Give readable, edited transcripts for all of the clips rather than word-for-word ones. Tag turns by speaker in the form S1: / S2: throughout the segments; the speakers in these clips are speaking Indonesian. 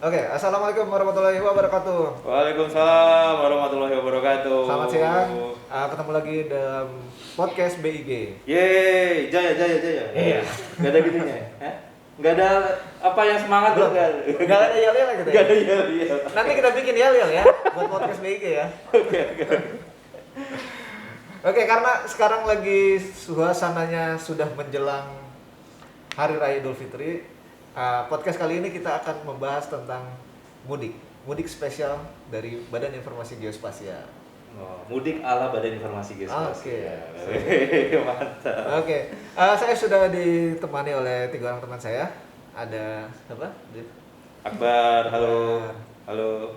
S1: Oke, assalamualaikum warahmatullahi wabarakatuh.
S2: Waalaikumsalam warahmatullahi wabarakatuh.
S1: Selamat siang. Ketemu lagi dalam podcast BIG.
S2: Yeay, jaya.
S1: Iya.
S2: Gak ada gitunya. Gak ada apa yang semangat
S1: Belum.
S2: gak?
S1: Gak ada yel-yel gitu
S2: Gak
S1: ya?
S2: ada ya.
S1: Nanti kita bikin yel-yel ya buat podcast BIG ya.
S2: Oke.
S1: Oke, karena sekarang lagi suasananya sudah menjelang Hari Raya Idul Fitri. Podcast kali ini kita akan membahas tentang mudik spesial dari Badan Informasi Geospasial.
S2: Mudik ala Badan Informasi Geospasial.
S1: Oke.
S2: Mantap.
S1: Oke, saya sudah ditemani oleh 3 orang teman saya. Ada apa?
S2: Akbar, halo.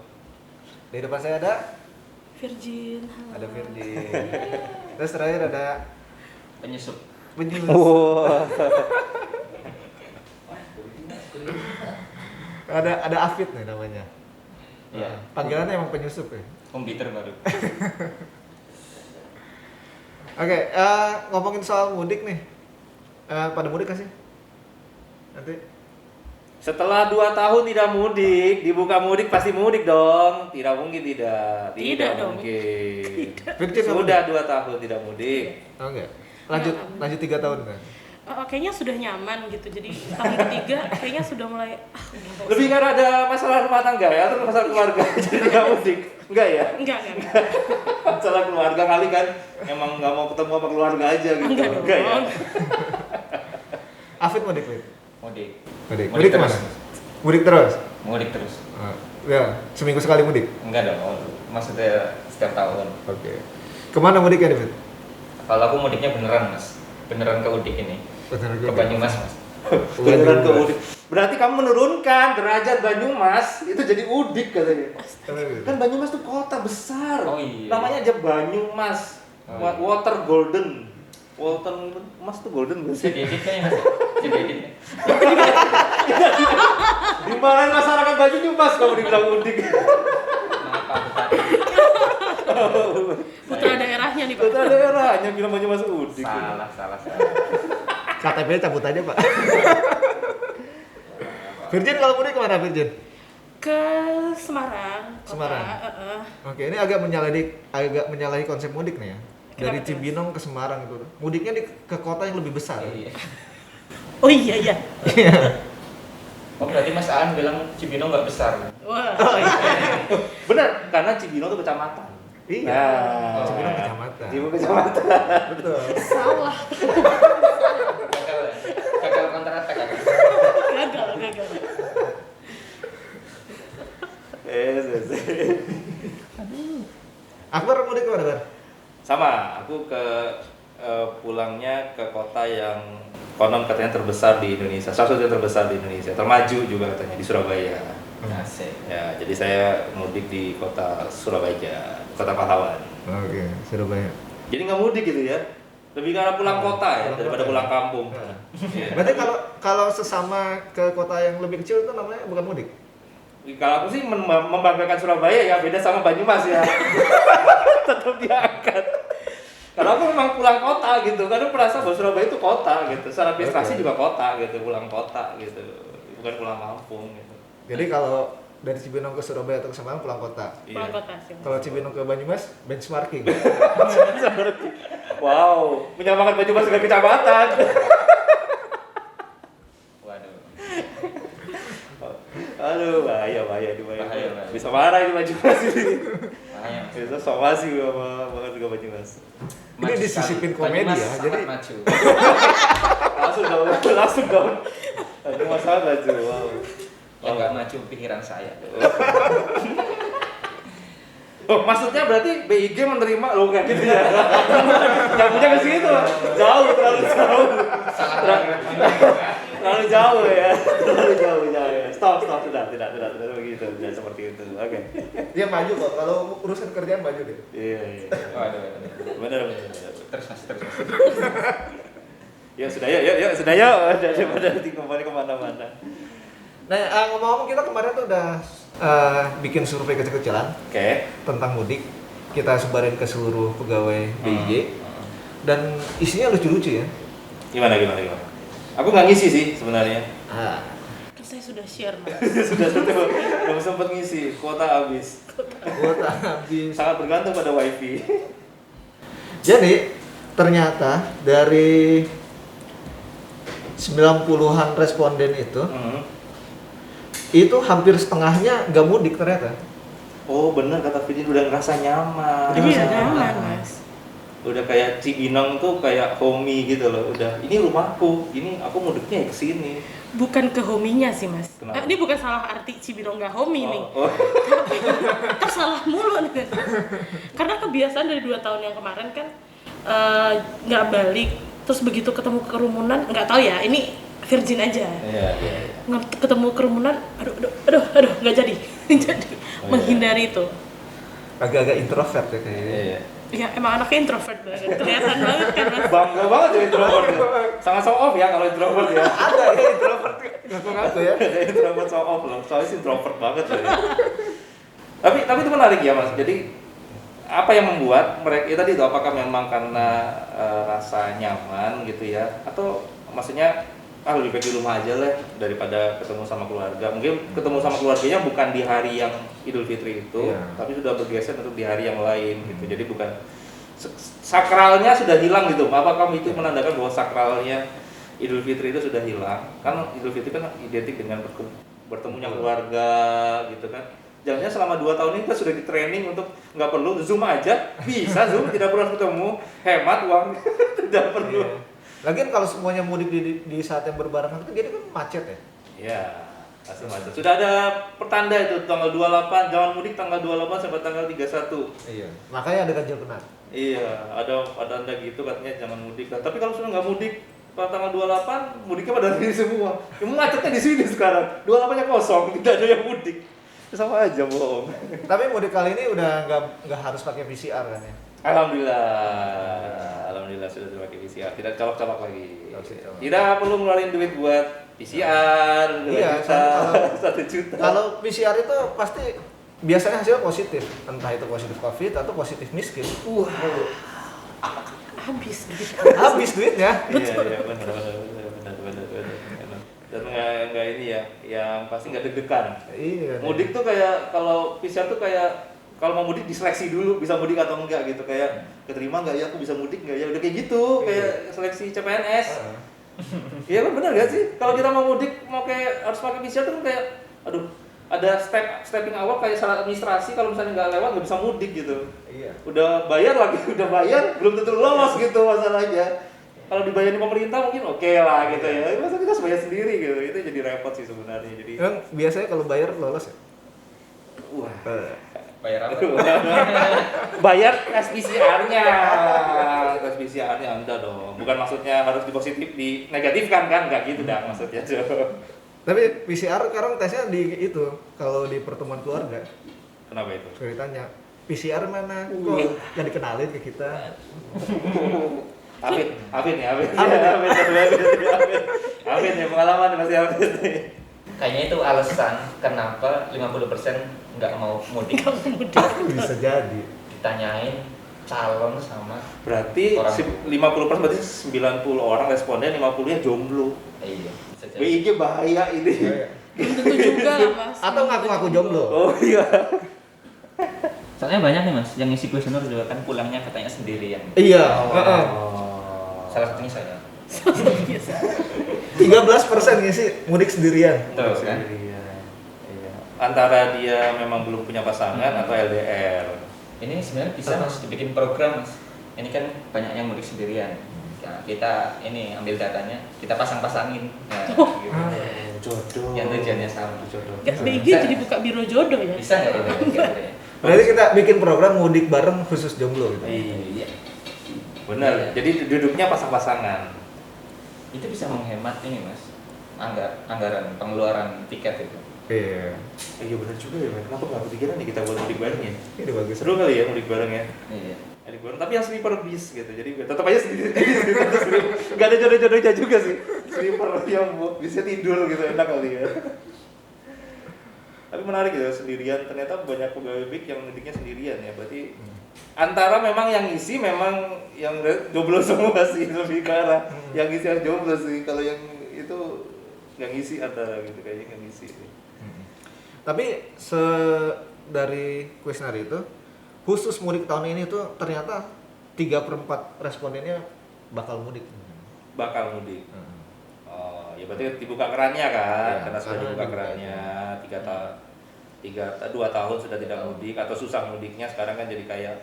S1: Di depan saya ada
S3: Virgin, halo.
S1: Ada Virgin. Terus terakhir ada
S3: Penyusup.
S1: ada Afid nih namanya.
S3: Iya.
S1: Panggilannya emang penyusup ya.
S3: Komputer baru.
S1: Oke, ngomongin soal mudik nih. Pada mudik gak sih? Nanti
S2: Setelah 2 tahun tidak mudik, dibuka mudik pasti mudik dong. Tidak mungkin tidak.
S3: Tidak dong.
S2: Mungkin.
S1: Virgin
S2: Sudah 2 tahun tidak mudik.
S1: Oh enggak. Lanjut 3 tahun kan.
S3: Kayaknya sudah nyaman gitu. Jadi tahun ketiga kayaknya sudah mulai
S2: Lebih karena ada masalah rumah tangga ya atau masalah keluarga jadi tidak mudik? Enggak ya?
S3: enggak.
S2: Masalah keluarga kali kan emang nggak mau ketemu sama keluarga aja gitu.
S3: Enggak dong.
S2: ya?
S1: Afid mudik.
S3: Mudik.
S1: Mudik kemana? Mudik terus.
S3: Mudik terus.
S1: Ya, seminggu sekali mudik.
S3: Enggak dong. Maksudnya setiap tahun.
S1: Oke. Kemana mudiknya, David?
S3: Kalau aku mudiknya beneran, Mas. Beneran ke Udik ini.
S1: Beneran
S3: Ke Banyumas, Mas.
S2: Beneran ke Udik. Berarti kamu menurunkan derajat Banyumas itu jadi Udik katanya. Kan Banyumas tuh kota besar.
S3: Oh iya.
S2: Namanya aja Banyumas.
S3: Oh iya.
S2: Water Golden. Walton emas tuh golden gak
S3: Bisa
S2: sih?
S3: diedit kan ya, Mas? Bisa diedit.
S2: Dimarahin masyarakat Banyumas kamu dibilang Udik.
S3: Maaf, aku tadi.
S4: Putra daerahnya nih Pak.
S2: Kota daerahnya bilang Banyumas Udik.
S3: Salah.
S1: KTP cabut aja, Pak. Virgin kalau mudik kemana, Virgin?
S4: Ke Semarang. kota.
S1: Semarang. Oke, ini agak menyalahi konsep mudik nih ya. Dari
S4: Kenapa,
S1: Cibinong ke Semarang itu. Mudiknya ke kota yang lebih besar.
S3: Iya.
S4: Oh iya.
S3: Oh berarti Mas Aan bilang Cibinong nggak besar.
S4: Wah.
S2: Benar, karena Cibinong tuh kecamatan.
S1: Iya.
S2: Nah,
S1: Cibinong kecamatan.
S2: Cibinong kecamatan.
S1: Betul.
S4: Salah.
S3: Gagal counter attack kan?
S4: Gagal.
S1: Akbar mudik kemana, Bar?
S2: Sama, aku pulangnya ke kota yang konon katanya terbesar di Indonesia, salah satu yang terbesar di Indonesia, termaju juga katanya di Surabaya.
S3: Asik.
S2: Ya, jadi saya mudik di kota Surabaya, kota pahlawan.
S1: Oke, Surabaya.
S2: Jadi nggak mudik gitu ya, lebih karena pulang kota ya
S1: Pulang
S2: daripada
S1: kota.
S2: pulang kampung.
S1: Nah.
S2: Iya.
S1: Berarti kalau sesama ke kota yang lebih kecil itu namanya bukan mudik?
S2: Kalau aku sih membanggakan Surabaya ya, beda sama Banyumas ya. Tetap diangkat. Kalau aku memang pulang kota gitu, karena merasa bahwa Surabaya itu kota gitu. Secara administrasi
S1: Oke.
S2: juga kota gitu, pulang kota gitu, bukan pulang kampung gitu.
S1: Jadi kalau dari Cibinong ke Surabaya atau ke Semarang pulang kota.
S4: Pulang kota sih.
S1: Kalau Cibinong ke Banyumas benchmarking.
S2: Wow, menyamakan Banyumas dengan kecamatan.
S3: Waduh.
S2: Aduh, bahaya.
S3: Bahaya.
S2: Bisa marah ini Banyumas ini.
S3: Makanya Mas.
S2: Bisa somasi sama banget juga Banyumas.
S1: Ini
S3: Maju
S1: disisipin
S3: sekali.
S1: komedi
S3: Banyumas
S1: ya,
S3: sangat
S1: jadi-
S3: maju.
S2: Langsung dong. Banyumas sangat maju. Wow.
S3: Yang nggak maju pikiran saya.
S2: Oh, maksudnya berarti BIG menerima lo kan gitu ya? Nyambungnya ke situ, terlalu jauh. Terlalu jauh ya. Stop, tidak begitu, tidak seperti itu. Oke.
S1: Dia maju kok, kalau urusan kerjaan maju deh.
S2: Iya.
S3: Waduh.
S2: Benar.
S3: Terus Mas.
S2: Ya sudah ya. Daripada nanti kembali kemana-mana.
S1: Nah, ngomong-ngomong kita kemarin tuh udah bikin survei kecil-kecilan
S2: Oke.
S1: tentang mudik. Kita sebarin ke seluruh pegawai BIG. Dan isinya lucu-lucu ya.
S2: Gimana? Aku nggak ngisi sih sebenarnya.
S3: saya sudah share mas.
S2: Sudah belum sempat ngisi, kuota habis.
S1: Kuota habis.
S2: Sangat bergantung pada wifi.
S1: Jadi ternyata dari 90-an responden itu hampir setengahnya nggak mudik ternyata.
S2: Oh bener kata Vidin, udah ngerasa nyaman.
S3: Iya nyaman mas.
S2: Udah kayak Cibinong tuh kayak homey gitu loh. Udah ini rumahku, ini aku mudiknya ke sini.
S3: Bukan ke hominya sih mas.
S2: Kenapa?
S3: Ini bukan salah arti Cibinong nggak homi nih.
S2: Oh.
S3: Ntar salah mulu nih. Karena kebiasaan dari 2 tahun yang kemarin kan nggak balik. Terus begitu ketemu kerumunan, nggak tahu ya. Ini virgin aja.
S2: Iya.
S3: Ketemu kerumunan, aduh, nggak jadi. Jadi menghindari itu.
S1: Agak-agak introvert ya kayaknya.
S2: Iya.
S3: Ya emang anaknya introvert banget, kelihatan banget kan mas.
S2: Bangga banget ya introvert ya. Sangat show off ya kalau introvert ya.
S1: Ada ya introvert ngaku-ngaku ya.
S2: Ada introvert show off loh. Soalnya sih introvert banget loh ya. Tapi itu menarik ya mas. Jadi apa yang membuat mereka tadi itu apakah memang karena rasa nyaman gitu ya, atau maksudnya lebih baik di rumah aja lah daripada ketemu sama keluarga. Mungkin ketemu sama keluarganya bukan di hari yang Idul Fitri itu, tapi sudah bergeser untuk di hari yang lain gitu. Jadi bukan sakralnya sudah hilang gitu. Apakah itu menandakan bahwa sakralnya Idul Fitri itu sudah hilang? Kan Idul Fitri kan identik dengan bertemunya keluarga gitu kan. Jangan selama 2 tahun ini kita sudah di training untuk nggak perlu Zoom aja, bisa Zoom, tidak perlu ketemu, hemat uang, tidak perlu.
S1: Lagian kalau semuanya mudik di saat yang berbarengan itu jadi kan macet ya.
S2: Iya, pasti macet. Sudah ada pertanda itu tanggal 28, jangan mudik tanggal 28 sampai tanggal 31.
S1: Iya. Makanya ada ganjil genap.
S2: Iya, ada tanda gitu katanya jangan mudik. Tapi kalau sudah nggak mudik pada tanggal 28, mudiknya pada sini semua. Yang macetnya di sini sekarang. 28-nya kosong, tidak ada yang mudik. Sama aja bohong.
S1: Tapi mudik kali ini udah nggak harus pakai PCR kan ya.
S2: Alhamdulillah sudah pakai PCR, tidak colok-colok lagi.
S1: Colok-colok.
S2: Tidak perlu ngeluarin duit buat PCR, 2
S1: Iya,
S2: juta,
S1: kan
S2: 1 juta.
S1: Kalau PCR itu pasti biasanya hasilnya positif, entah itu positif COVID atau positif miskin.
S3: Habis gitu.
S1: Habis duitnya.
S2: Iya, benar. Dan nggak ini ya, yang pasti nggak deg-degan.
S1: Iya.
S2: Mudik tuh kayak kalau PCR tuh kayak kalau mau mudik diseleksi dulu bisa mudik atau enggak gitu, kayak keterima nggak ya, aku bisa mudik nggak ya, udah kayak gitu, kayak seleksi CPNS. Iya kan benar gak sih? Kalau kita mau mudik harus pakai PCR tuh kan kayak aduh, ada stepping awal kayak syarat administrasi, kalau misalnya nggak lewat nggak bisa mudik gitu.
S1: Iya.
S2: Udah bayar belum tentu lolos gitu masalahnya. Kalau dibayarin pemerintah mungkin oke lah gitu ya. Masa kita harus bayar sendiri gitu, itu jadi repot sih sebenarnya. Jadi
S1: Emang biasanya kalau bayar lolos ya?
S2: wah.
S5: Bayar apa?
S2: Bayar tes PCR-nya. Tes PCR-nya Anda dong. Bukan maksudnya harus negatifkan kan? Enggak gitu dah maksudnya.
S1: Tapi PCR sekarang tesnya di itu kalau di pertemuan keluarga.
S2: Kenapa itu?
S1: Ceritanya PCR mana? Kok nggak dikenalin ke kita?
S2: Afin ya, pengalaman masih Afin nih.
S5: Kayaknya itu alasan kenapa 50% nggak mau mudik.
S1: Bisa jadi.
S5: Ditanyain calon sama
S2: Berarti
S5: orang.
S2: 50% berarti 90 orang responden, 50-nya jomblo.
S5: Iya, bisa jadi.
S2: BIG bahaya ini.
S3: Belum tentu juga lah mas.
S1: Atau ngaku-ngaku jomblo.
S2: Oh iya.
S5: Soalnya banyak nih mas, yang ngisi kuesioner juga kan pulangnya katanya sendirian.
S1: Iya.
S5: Salah satunya saya.
S1: 13% ngisi mudik sendirian.
S5: Terus kan?
S2: Iya. Antara dia memang belum punya pasangan atau LDR.
S5: Ini sebenarnya bisa mas dibikin program mas. Ini kan banyak yang mudik sendirian. Nah, kita ini ambil datanya, kita pasang-pasangin. Nah, gitu.
S2: Jodoh.
S5: Yang tujuannya sama.
S2: Jodoh.
S3: Gak BG jadi buka biro jodoh ya.
S5: Bisa nggak itu? Kira-kira?
S1: Berarti kita bikin program mudik bareng khusus jomblo gitu.
S2: Iya. Benar. Jadi duduknya pasang-pasangan.
S5: Itu bisa menghemat ini mas, anggaran pengeluaran tiket itu.
S1: Iya.
S2: Iya benar juga ya, men. Kenapa nggak kepikiran nih kita buat mudik bareng ya?
S1: Ini bagus.
S2: Seru kali ya mudik bareng ya.
S5: Iya.
S2: Mudik bareng, tapi yang sleeper bis gitu. Jadi tetap aja sendiri. Nggak ada jodoh-jodohnya juga sih. Sleeper yang bisa tidur gitu, enak kali ya. Tapi menarik ya, sendirian. Ternyata banyak pegawai BIG yang mudiknya sendirian ya. Berarti antara memang yang isi memang yang jomblo semua sih, lebih ke arah yang isi yang jomblo sih. Kalau yang itu nggak ngisi antara gitu, kayaknya nggak ngisi.
S1: Tapi dari kuesioner itu khusus mudik tahun ini tuh ternyata 3/4 respondennya bakal mudik.
S2: Bakal mudik. Oh, ya berarti dibuka kerannya kan?
S1: Ya,
S2: Karena sudah
S1: karena
S2: dibuka
S1: dibuka
S2: kerannya 2 tahun sudah tidak mudik atau susah mudiknya, sekarang kan jadi kayak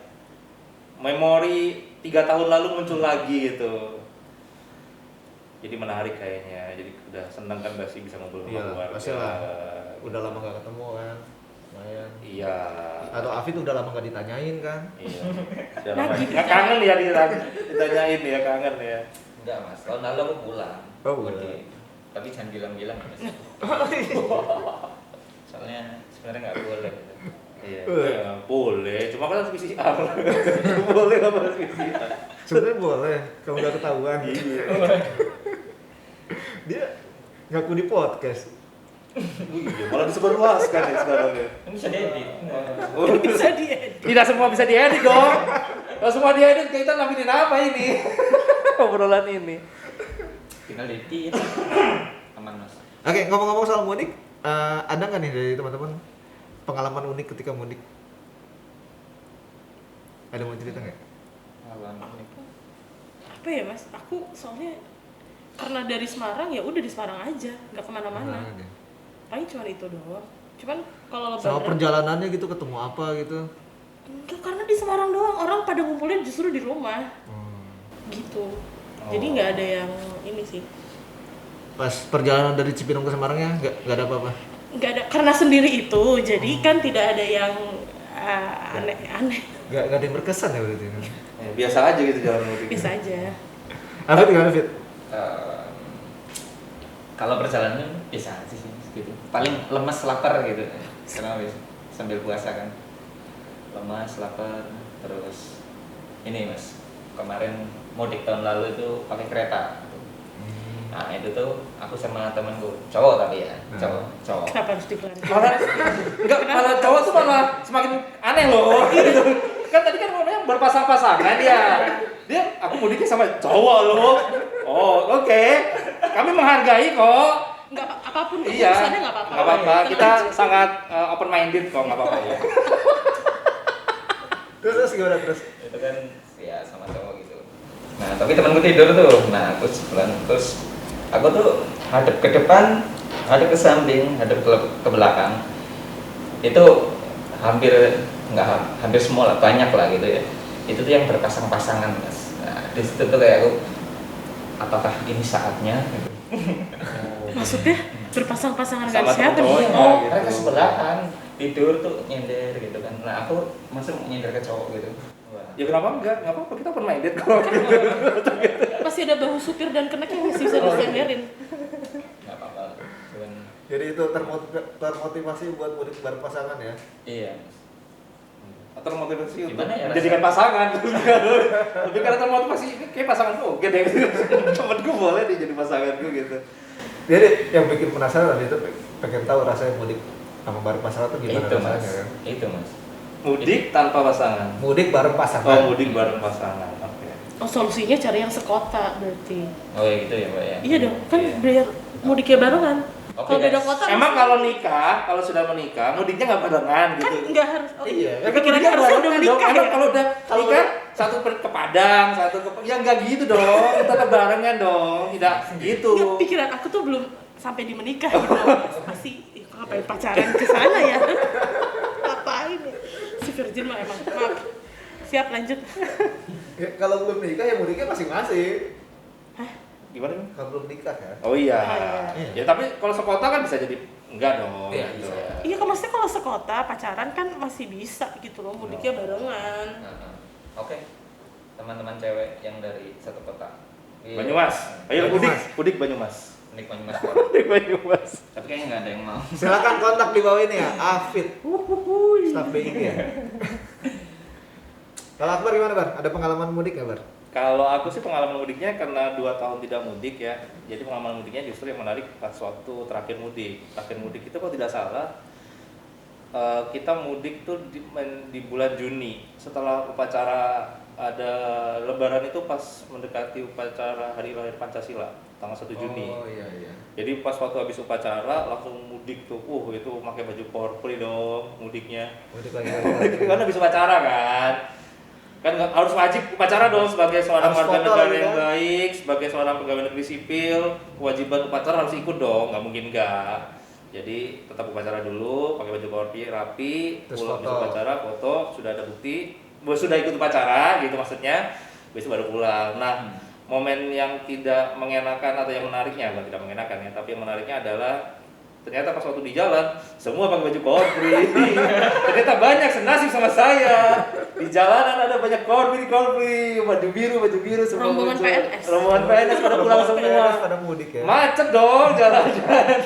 S2: memori 3 tahun lalu muncul lagi gitu. Jadi menarik kayaknya. Jadi udah seneng kan masih bisa ngobrol sama
S1: Iya,
S2: keluarga.
S1: pastilah. Udah lama gak ketemu kan. Lumayan.
S2: Iya.
S1: Atau Afid udah lama gak ditanyain kan.
S2: Iya. Sudah lama. Nggak kangen ya ditanyain ya, kangen ya.
S5: Enggak mas, tahun lalu aku pulang.
S1: Oh, pulang.
S5: Mudik. Tapi jangan bilang-bilang mas. Soalnya sebenarnya nggak boleh.
S2: Iya. Boleh, cuma kan harus PCR. Boleh apa harus PCR?
S1: Sebenarnya boleh kalau nggak ketahuan.
S2: Iya.
S1: Dia ngaku di podcast.
S2: Iya, malah disebarluaskan ya sekarang ya.
S5: Ini bisa diedit.
S2: Oh,
S3: Bisa diedit.
S2: tidak semua bisa diedit dong. Kalau semua diedit, kita nampilin apa ini? Obrolan ini.
S5: Tinggal edit. Aman mas.
S1: Oke, ngomong-ngomong soal mudik, ada nggak nih dari teman-teman pengalaman unik ketika mudik? Ada mau cerita nggak?
S3: Apa ya mas? Aku soalnya karena dari Semarang ya udah di Semarang aja, nggak kemana-mana.
S1: Nah, deh.
S3: Paling cuma itu doang. Cuman kalau
S1: Sama
S3: lebaran
S1: perjalanannya gitu ketemu apa gitu?
S3: enggak, karena di Semarang doang orang pada ngumpulin justru di rumah gitu. Jadi nggak ada yang ini sih.
S1: Pas perjalanan dari Cipinang ke Semarangnya nggak ada apa-apa.
S3: Nggak ada, karena sendiri itu jadi kan tidak ada yang aneh-aneh.
S1: Nggak ada yang berkesan ya berarti.
S2: Ya, biasa aja gitu jalan mudik.
S3: Bisa aja.
S1: Afid gimana Fit?
S5: Kalau perjalanan bisa aja sih gitu. Paling lemas lapar gitu. Karena habis sambil puasa kan. Lemas lapar terus ini mas, kemarin mudik tahun lalu itu pakai kereta. Nah itu tuh aku sama temanku cowok tapi ya cowok.
S3: Kenapa harus diklarifikasi?
S2: Malah cowok tuh malah semakin aneh loh. Gitu. Kan tadi kan ngomongnya berpasang-pasangan ya. Dia aku mudiknya sama cowok loh. Oh, oke. Kami menghargai kok.
S3: Nggak apapun
S2: Iya.
S3: keputusannya nggak apa-apa.
S2: Nggak apa-apa.
S3: Tenang
S2: Kita
S3: aja.
S2: sangat open minded kok, nggak apa-apa ya.
S1: Terus gimana terus?
S5: Itu kan ya sama cowok gitu. Nah tapi temanku tidur tuh. Nah terus aku tuh hadap ke depan, hadap ke samping, hadap ke belakang. Itu hampir semua lah, banyak lah gitu ya. Itu tuh yang berpasang-pasangan mas. Nah di situ tuh kayak aku, apakah ini saatnya? Gitu.
S3: Maksudnya berpasang-pasangan
S2: Sama
S3: dengan siapa
S2: temen
S3: nih?
S2: cowoknya.
S5: Oh
S2: gitu.
S5: mereka sebelahan tidur tuh nyender gitu kan. Nah aku masuk nyender ke cowok gitu. Wah.
S2: Ya kenapa enggak? Nggak apa-apa, kita open minded kok.
S3: Masih ada bahu supir dan kenek yang masih bisa disenderin.
S5: Nggak apa-apa. Cuman
S1: Jadi itu termotivasi buat mudik bareng pasangan ya?
S5: iya.
S2: Atau termotivasi untuk
S5: Gimana ya
S2: menjadikan
S5: rasanya?
S2: pasangan. Lebih karena termotivasi, ini kayak pasanganku oke deh. Temenku boleh nih jadi pasanganku gitu.
S1: Jadi yang bikin penasaran itu pengen tahu rasanya mudik sama bareng pasangan tuh gimana
S5: Itu mas.
S1: rasanya kan?
S5: Itu mas.
S2: Mudik tanpa pasangan.
S1: Mudik bareng pasangan.
S2: Oh, mudik bareng pasangan. Oke.
S3: Oh solusinya cari yang sekota berarti.
S5: Oh ya gitu ya mbak ya.
S3: Iya dong, kan
S2: Iya.
S3: biar mudiknya barengan.
S5: Oke,
S3: Kalau beda
S5: guys.
S3: kota
S2: Emang
S3: pasti-
S2: kalau nikah, kalau sudah menikah, mudiknya nggak barengan
S3: kan
S2: gitu.
S3: nggak harus. Oh
S1: Iya,
S3: iya.
S2: Tapi
S3: Pikirannya
S2: mudiknya
S3: harusnya udah
S2: barengan dong.
S3: menikah
S2: Emang
S3: ya.
S2: kalau udah
S1: Kalau
S2: nikah, satu ke Padang, satu ke ya nggak gitu dong. Tetap barengan dong. Tidak gitu.
S3: Nggak, pikiran aku tuh belum sampai di menikah gitu. Masih ih, ngapain pacaran ke sana ya? Ngapain ya? Si virgin mah emang. Maaf. Siap lanjut.
S1: Ya, kalau belum nikah ya mudiknya masing-masing.
S2: Gimana? Bang?
S1: Kalau belum nikah kan?
S2: Oh iya.
S1: Iya.
S2: Ya tapi kalau sekota kan bisa jadi enggak dong.
S5: Iya,
S2: gitu.
S5: bisa.
S3: Iya kan maksudnya kalau sekota pacaran kan masih bisa gitu loh, mudiknya barengan.
S5: Nah, Oke. Teman-teman cewek yang dari satu kota. Iya.
S2: Banyumas. Ayo mudik,
S1: Banyumas.
S2: mudik Banyumas.
S5: Mudik Banyumas.
S2: Mudik Banyumas.
S5: Tapi kayaknya nggak ada yang mau.
S1: Silakan kontak di bawah ini ya, Afid. Staff BIG ya. Kalau Akbar gimana Bar? Ada pengalaman mudik nggak Bar?
S2: Kalau aku sih pengalaman mudiknya karena 2 tahun tidak mudik ya. Jadi pengalaman mudiknya justru yang menarik pas waktu terakhir mudik. Terakhir mudik itu kalau tidak salah kita mudik tuh di bulan Juni setelah upacara ada Lebaran itu pas mendekati upacara Hari Lahir Pancasila. tanggal 1 Juni.
S1: Oh iya.
S2: Jadi pas waktu habis upacara langsung mudik tuh. Itu pakai baju korpri dong mudiknya.
S1: Mudik lagi.
S2: Kan habis upacara kan. Kan harus wajib upacara dong sebagai seorang
S1: Harus
S2: warga
S1: foto
S2: negara
S1: lagi
S2: yang
S1: kan?
S2: baik, sebagai seorang pegawai negeri sipil, kewajiban upacara harus ikut dong, nggak mungkin nggak. Jadi tetap upacara dulu, pakai baju korpi rapi,
S1: Terus
S2: pulang
S1: foto.
S2: habis upacara, foto, sudah ada bukti, sudah ikut upacara gitu maksudnya, besok baru pulang. Nah, momen yang tidak mengenakan atau yang menariknya, bukan tidak mengenakan ya, tapi yang menariknya adalah ternyata pas waktu di jalan semua pakai baju korpri. Ternyata banyak senasib sama saya. Di jalanan ada banyak korpri, baju biru semua.
S3: Rombongan
S2: muncul.
S3: PNS.
S2: Rombongan PNS pada pulang semua.
S1: Pada mudik ya.
S2: Macet dong jalanan.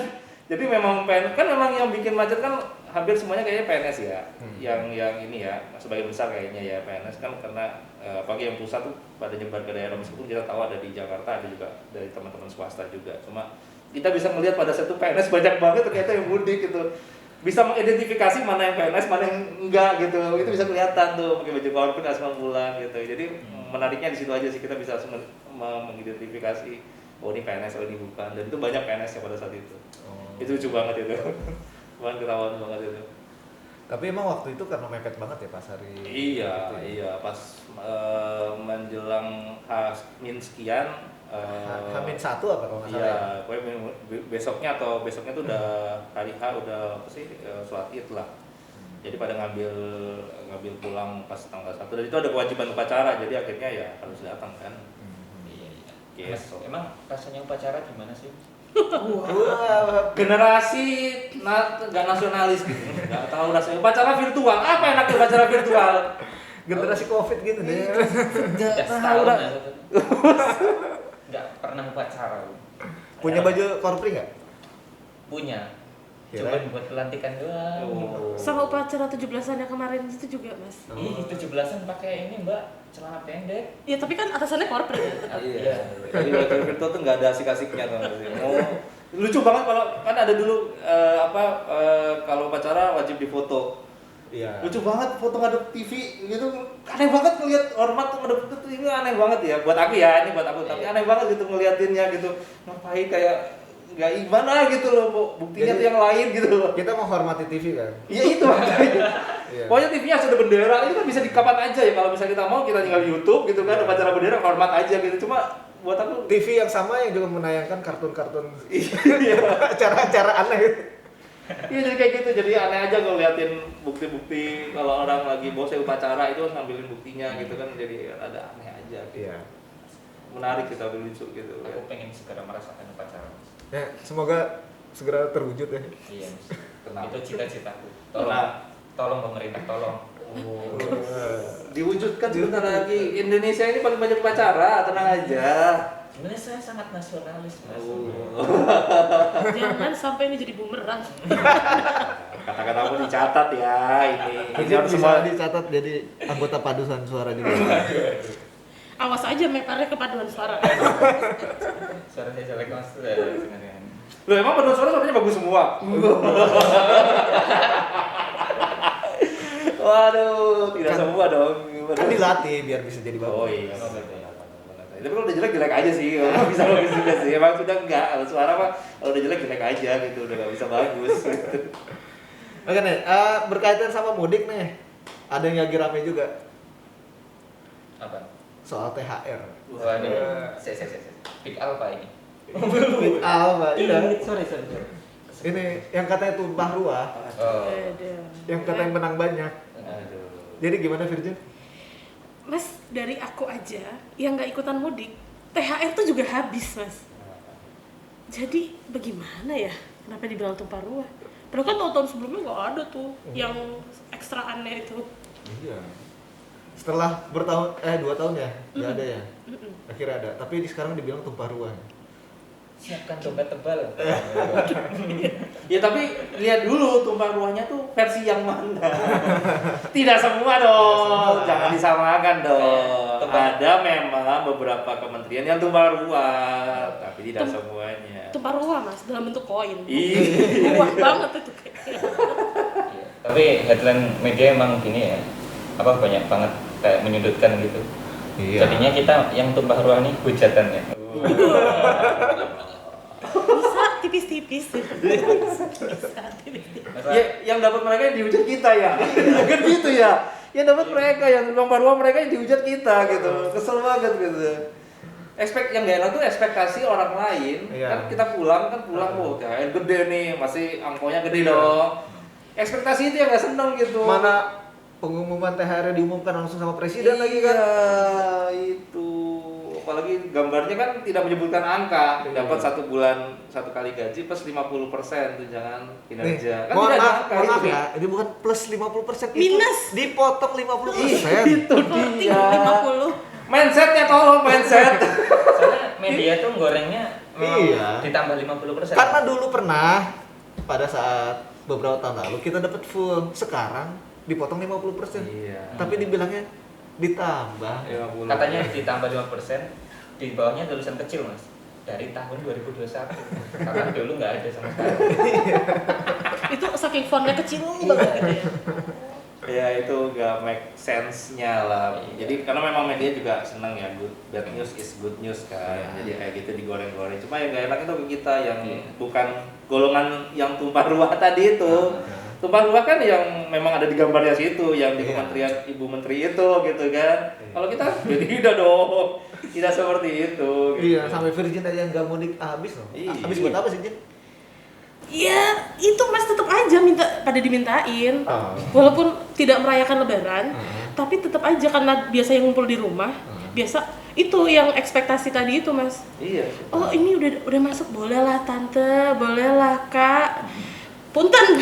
S2: Jadi memang PNS kan memang yang bikin macet kan hampir semuanya kayaknya PNS ya. Yang ini ya, sebagian besar kayaknya ya PNS kan karena apalagi yang pusat tuh pada nyebar ke daerah meskipun kita tahu ada di Jakarta, ada juga dari teman-teman swasta juga. Cuma kita bisa melihat pada satu PNS banyak banget ternyata yang mudik gitu. Bisa mengidentifikasi mana yang PNS, mana yang enggak gitu. Itu bisa kelihatan tuh pakai baju korpri langsung pulang gitu. Jadi menariknya di situ aja sih kita bisa mengidentifikasi oh ini PNS, oh ini bukan. Dan itu banyak PNS ya pada saat itu. Itu lucu banget itu. Cuman ketahuan banget itu.
S1: Tapi emang waktu itu karena mepet banget ya pas hari.
S2: Iya,
S1: itu ya?
S2: iya pas menjelang H-min sekian
S1: Hamin 1 apa kalau nggak salah ya?
S2: iya, pokoknya besoknya tuh udah hari H udah apa sih sholat Id lah. Jadi pada ngambil pulang pas tanggal 1 dan itu ada kewajiban upacara jadi akhirnya ya harus datang kan.
S5: Iya.
S2: Yes.
S5: Emang rasanya upacara gimana sih?
S1: Wah,
S2: Generasi nggak nasionalis gitu, nggak tahu rasanya upacara virtual. Apa enaknya upacara virtual?
S1: generasi Covid gitu deh.
S2: Nggak
S5: Ya,
S2: tahu
S5: setahun
S2: dah.
S5: lah. Nggak pernah upacara.
S1: Punya baju korpri nggak?
S5: Punya.
S1: Kirain.
S5: Cuma buat pelantikan doang.
S2: Oh.
S3: Sama upacara 17-an yang kemarin itu juga, Mas.
S5: Ih, 17-an pakai ini, Mbak, celana pendek.
S3: Ya tapi kan atasannya korpri ya.
S2: Iya. Jadi upacara virtual tuh nggak ada asik-asiknya tuh. Lucu banget kalau kan ada dulu kalau upacara wajib difoto.
S1: Iya.
S2: Lucu banget foto ngadep TV gitu, aneh banget ngeliat hormat ngadep TV, aneh banget ya buat aku ya, ini buat aku, tapi aneh banget gitu ngeliatinnya gitu, ngapain kayak nggak iman gitu loh, buktinya
S1: Jadi-
S2: tuh yang lain gitu loh.
S1: Kita menghormati TV kan.
S2: Iya itu makanya.
S1: Iya.
S2: Pokoknya TV-nya harus ada bendera, itu kan bisa di kapan aja ya, kalau misalnya kita mau kita tinggal di YouTube gitu kan, upacara bendera hormat aja gitu, cuma buat aku
S1: TV yang sama yang juga menayangkan kartun-kartun
S2: iya.
S1: acara-acara aneh.
S2: Iya jadi kayak gitu, jadi aneh aja ngeliatin bukti-bukti kalau orang lagi bosnya upacara itu harus ngambilin buktinya gitu kan, jadi ada aneh aja gitu.
S1: Iya.
S2: Menarik kita lucu gitu ya.
S5: Aku pengen segera merasakan upacara.
S1: Ya, semoga segera terwujud ya.
S5: Iya.
S2: Kenapa?
S5: Itu cita-citaku.
S2: Nah.
S5: Tolong pemerintah, tolong.
S2: Diwujudkan sebentar lagi. Indonesia ini paling banyak upacara, tenang aja.
S5: Sebenarnya saya sangat nasionalis, Mas.
S3: Jangan sampai ini jadi bumerang.
S2: Kata-katamu dicatat ya ini. Ini
S1: Ini
S2: harus
S1: bisa
S2: semua
S1: dicatat jadi anggota padusan suara juga.
S3: Awas aja meparnya kepaduan suara.
S5: Suara saya jelek, Mas. Sebenarnya.
S2: Loh emang paduan suara suaranya bagus semua. Waduh, tidak
S1: Kan-
S2: semua dong.
S1: Kan dilatih biar bisa jadi bagus.
S2: Oh iya. Tapi kalau udah jelek jelek aja sih, kalau bisa bagus juga sih. Emang sudah enggak, kalau suara mah kalau udah jelek jelek aja gitu, udah nggak bisa bagus.
S1: Oke nih, berkaitan sama mudik nih, ada yang lagi rame juga
S5: Apa?
S1: soal THR.
S5: Wah, ini. Saya. Big Alpha ini.
S1: Pak, iya.
S5: Sorry.
S1: Ini yang katanya tumpah ruah,
S5: Oh.
S3: Aduh.
S1: yang katanya menang banyak.
S2: Aduh.
S1: Jadi gimana Virgin?
S3: Mas, dari aku aja yang nggak ikutan mudik, THR tuh juga habis, Mas. Jadi bagaimana ya? Kenapa dibilang tumpah ruah? Padahal kan tahun-tahun sebelumnya nggak ada tuh yang ekstra aneh itu.
S1: Iya. Setelah 2 tahun ya, nggak ada ya.
S3: Mm-mm.
S1: Akhirnya ada, tapi sekarang dibilang tumpah ruah.
S5: Siapkan dompet tebal.
S2: Ya tapi lihat dulu tumpah ruahnya tuh versi yang mana. Tidak semua dong,
S1: semua.
S2: jangan disamakan dong.
S5: Tumpah.
S2: Ada memang beberapa kementerian yang tumpah ruah, tapi tidak semuanya.
S3: Tumpah ruah, Mas, dalam bentuk koin.
S2: Iya.
S3: Ruah banget itu kayaknya.
S5: Iya. Tapi headline media emang gini ya. Apa banyak banget kayak menyudutkan gitu.
S1: Iya.
S5: Jadinya kita yang tumpah ruah nih hujatan ya.
S3: Bisa tipis-tipis. Bisa tipis-tipis.
S2: Ya, yang dapat mereka yang dihujat kita ya. Kan gitu ya. Yang dapat mereka yang tumpah ruah mereka yang dihujat kita gitu. Kesel banget gitu. Yang gak enak tuh ekspektasi orang lain.
S1: Iya.
S2: Kan kita pulang oh THR gede nih, masih angkonya gede dong. Ekspektasi itu yang gak seneng gitu.
S1: Mana pengumuman THR diumumkan langsung sama presiden lagi kan?
S2: Iya, itu. Apalagi gambarnya kan tidak menyebutkan angka. Dapat 1 bulan 1 kali gaji plus 50% tunjangan kinerja. Kan
S1: mohon
S2: tidak ada
S1: maaf,
S2: angka
S1: mohon maaf
S2: itu.
S1: ya, ini bukan plus 50%, itu
S3: Minus.
S1: dipotong 50%.
S2: Itu
S3: Voting
S2: dia.
S3: 50.
S2: Mindsetnya tolong mindset.
S5: Soalnya media tuh gorengnya memang
S1: Iya.
S5: ditambah 50%.
S1: Karena dulu pernah pada saat beberapa tahun lalu kita dapat full, sekarang dipotong 50%.
S2: Iya.
S1: Tapi dibilangnya ditambah.
S2: 50.
S5: Katanya ditambah 5%, di bawahnya tulisan kecil mas, dari tahun 2021. Karena dulu nggak ada sama sekali.
S3: Itu saking fontnya kecil banget gitu ya.
S2: Ya itu gak make sense-nya lah. Jadi karena memang media juga senang ya, bad news is good news kan. Jadi kayak gitu digoreng-goreng. Cuma yang gak enak itu ke kita yang bukan golongan yang tumpah ruah tadi itu. Tumpah ruah kan yang memang ada di gambarnya situ, yang di Kementerian Ibu Menteri itu gitu kan. Kalau kita ya tidak dong. Tidak seperti itu gitu.
S1: Iya, sampai Virgin aja nggak mudik habis loh.
S2: Iya.
S1: Habis buat apa sih, Jin?
S3: Ya itu mas tetap aja pada dimintain.
S1: Oh.
S3: Walaupun tidak merayakan lebaran, tapi tetap aja karena biasa yang ngumpul di rumah, biasa itu yang ekspektasi tadi itu mas.
S2: Iya.
S3: Oh ini udah masuk, boleh lah tante, boleh lah kak. Punten,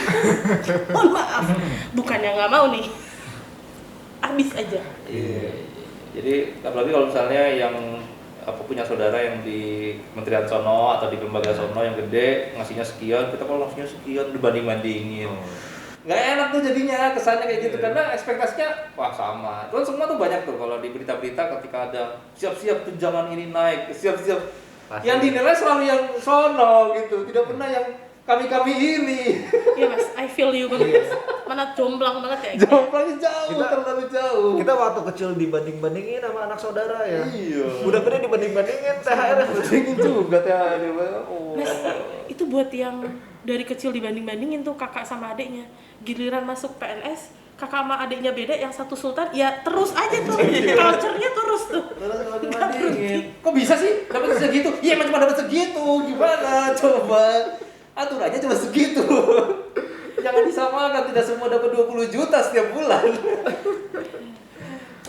S3: mohon maaf, bukannya nggak mau nih, habis aja.
S2: Iya. Jadi apalagi kalau misalnya yang punya saudara yang di Kementerian Sono atau di lembaga Sono yang gede ngasihnya sekian, kita kalau ngasihnya sekian dibanding-bandingin. Nggak enak tuh jadinya, kesannya kayak gitu karena ekspektasinya wah sama. Terus semua tuh banyak tuh kalau di berita-berita ketika ada siap-siap tunjangan ini naik, siap-siap. Yang dinilai selalu yang sono gitu, tidak pernah yang kami ini.
S3: Iya mas, I feel you banget. Mana jomplang banget ya.
S2: Jauh jauh, terlalu jauh.
S1: Kita waktu kecil dibanding-bandingin sama anak saudara ya.
S2: Iya.
S1: Udah gede dibanding-bandingin THR.
S2: Dingin juga THR. Oh.
S3: Mas, itu buat yang dari kecil dibanding-bandingin tuh kakak sama adiknya. Giliran masuk PNS, kakak sama adiknya beda, yang satu sultan, ya terus aja tuh. Culture-nya terus tuh.
S2: Terus dibandingin. Kok bisa sih dapat segitu? Iya emang cuma dapat segitu. Gimana coba? Aturannya cuma segitu. Jangan disamakan, tidak semua dapat 20 juta setiap bulan.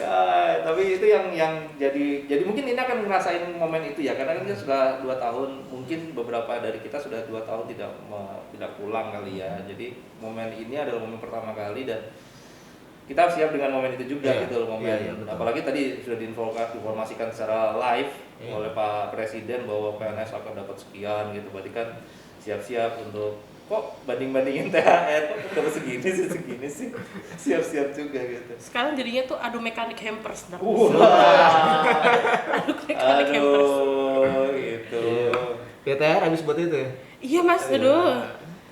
S2: Ya, tapi itu yang jadi mungkin ini akan ngerasain momen itu ya, karena kan kita sudah 2 tahun, mungkin beberapa dari kita sudah 2 tahun tidak pulang kali ya. Jadi momen ini adalah momen pertama kali dan kita siap dengan momen itu juga gitu loh, momen. Apalagi tadi sudah diinformasikan secara live oleh Pak Presiden bahwa PNS akan dapat sekian gitu. Berarti kan siap-siap untuk kok banding-bandingin THR kok dapat segini sih siap-siap juga gitu.
S3: Sekarang jadinya tuh adu mekanik hampers.
S2: Wah.
S3: Adu mekanik hampers.
S2: Gitu.
S1: THR habis buat itu ya.
S3: Iya mas, aduh.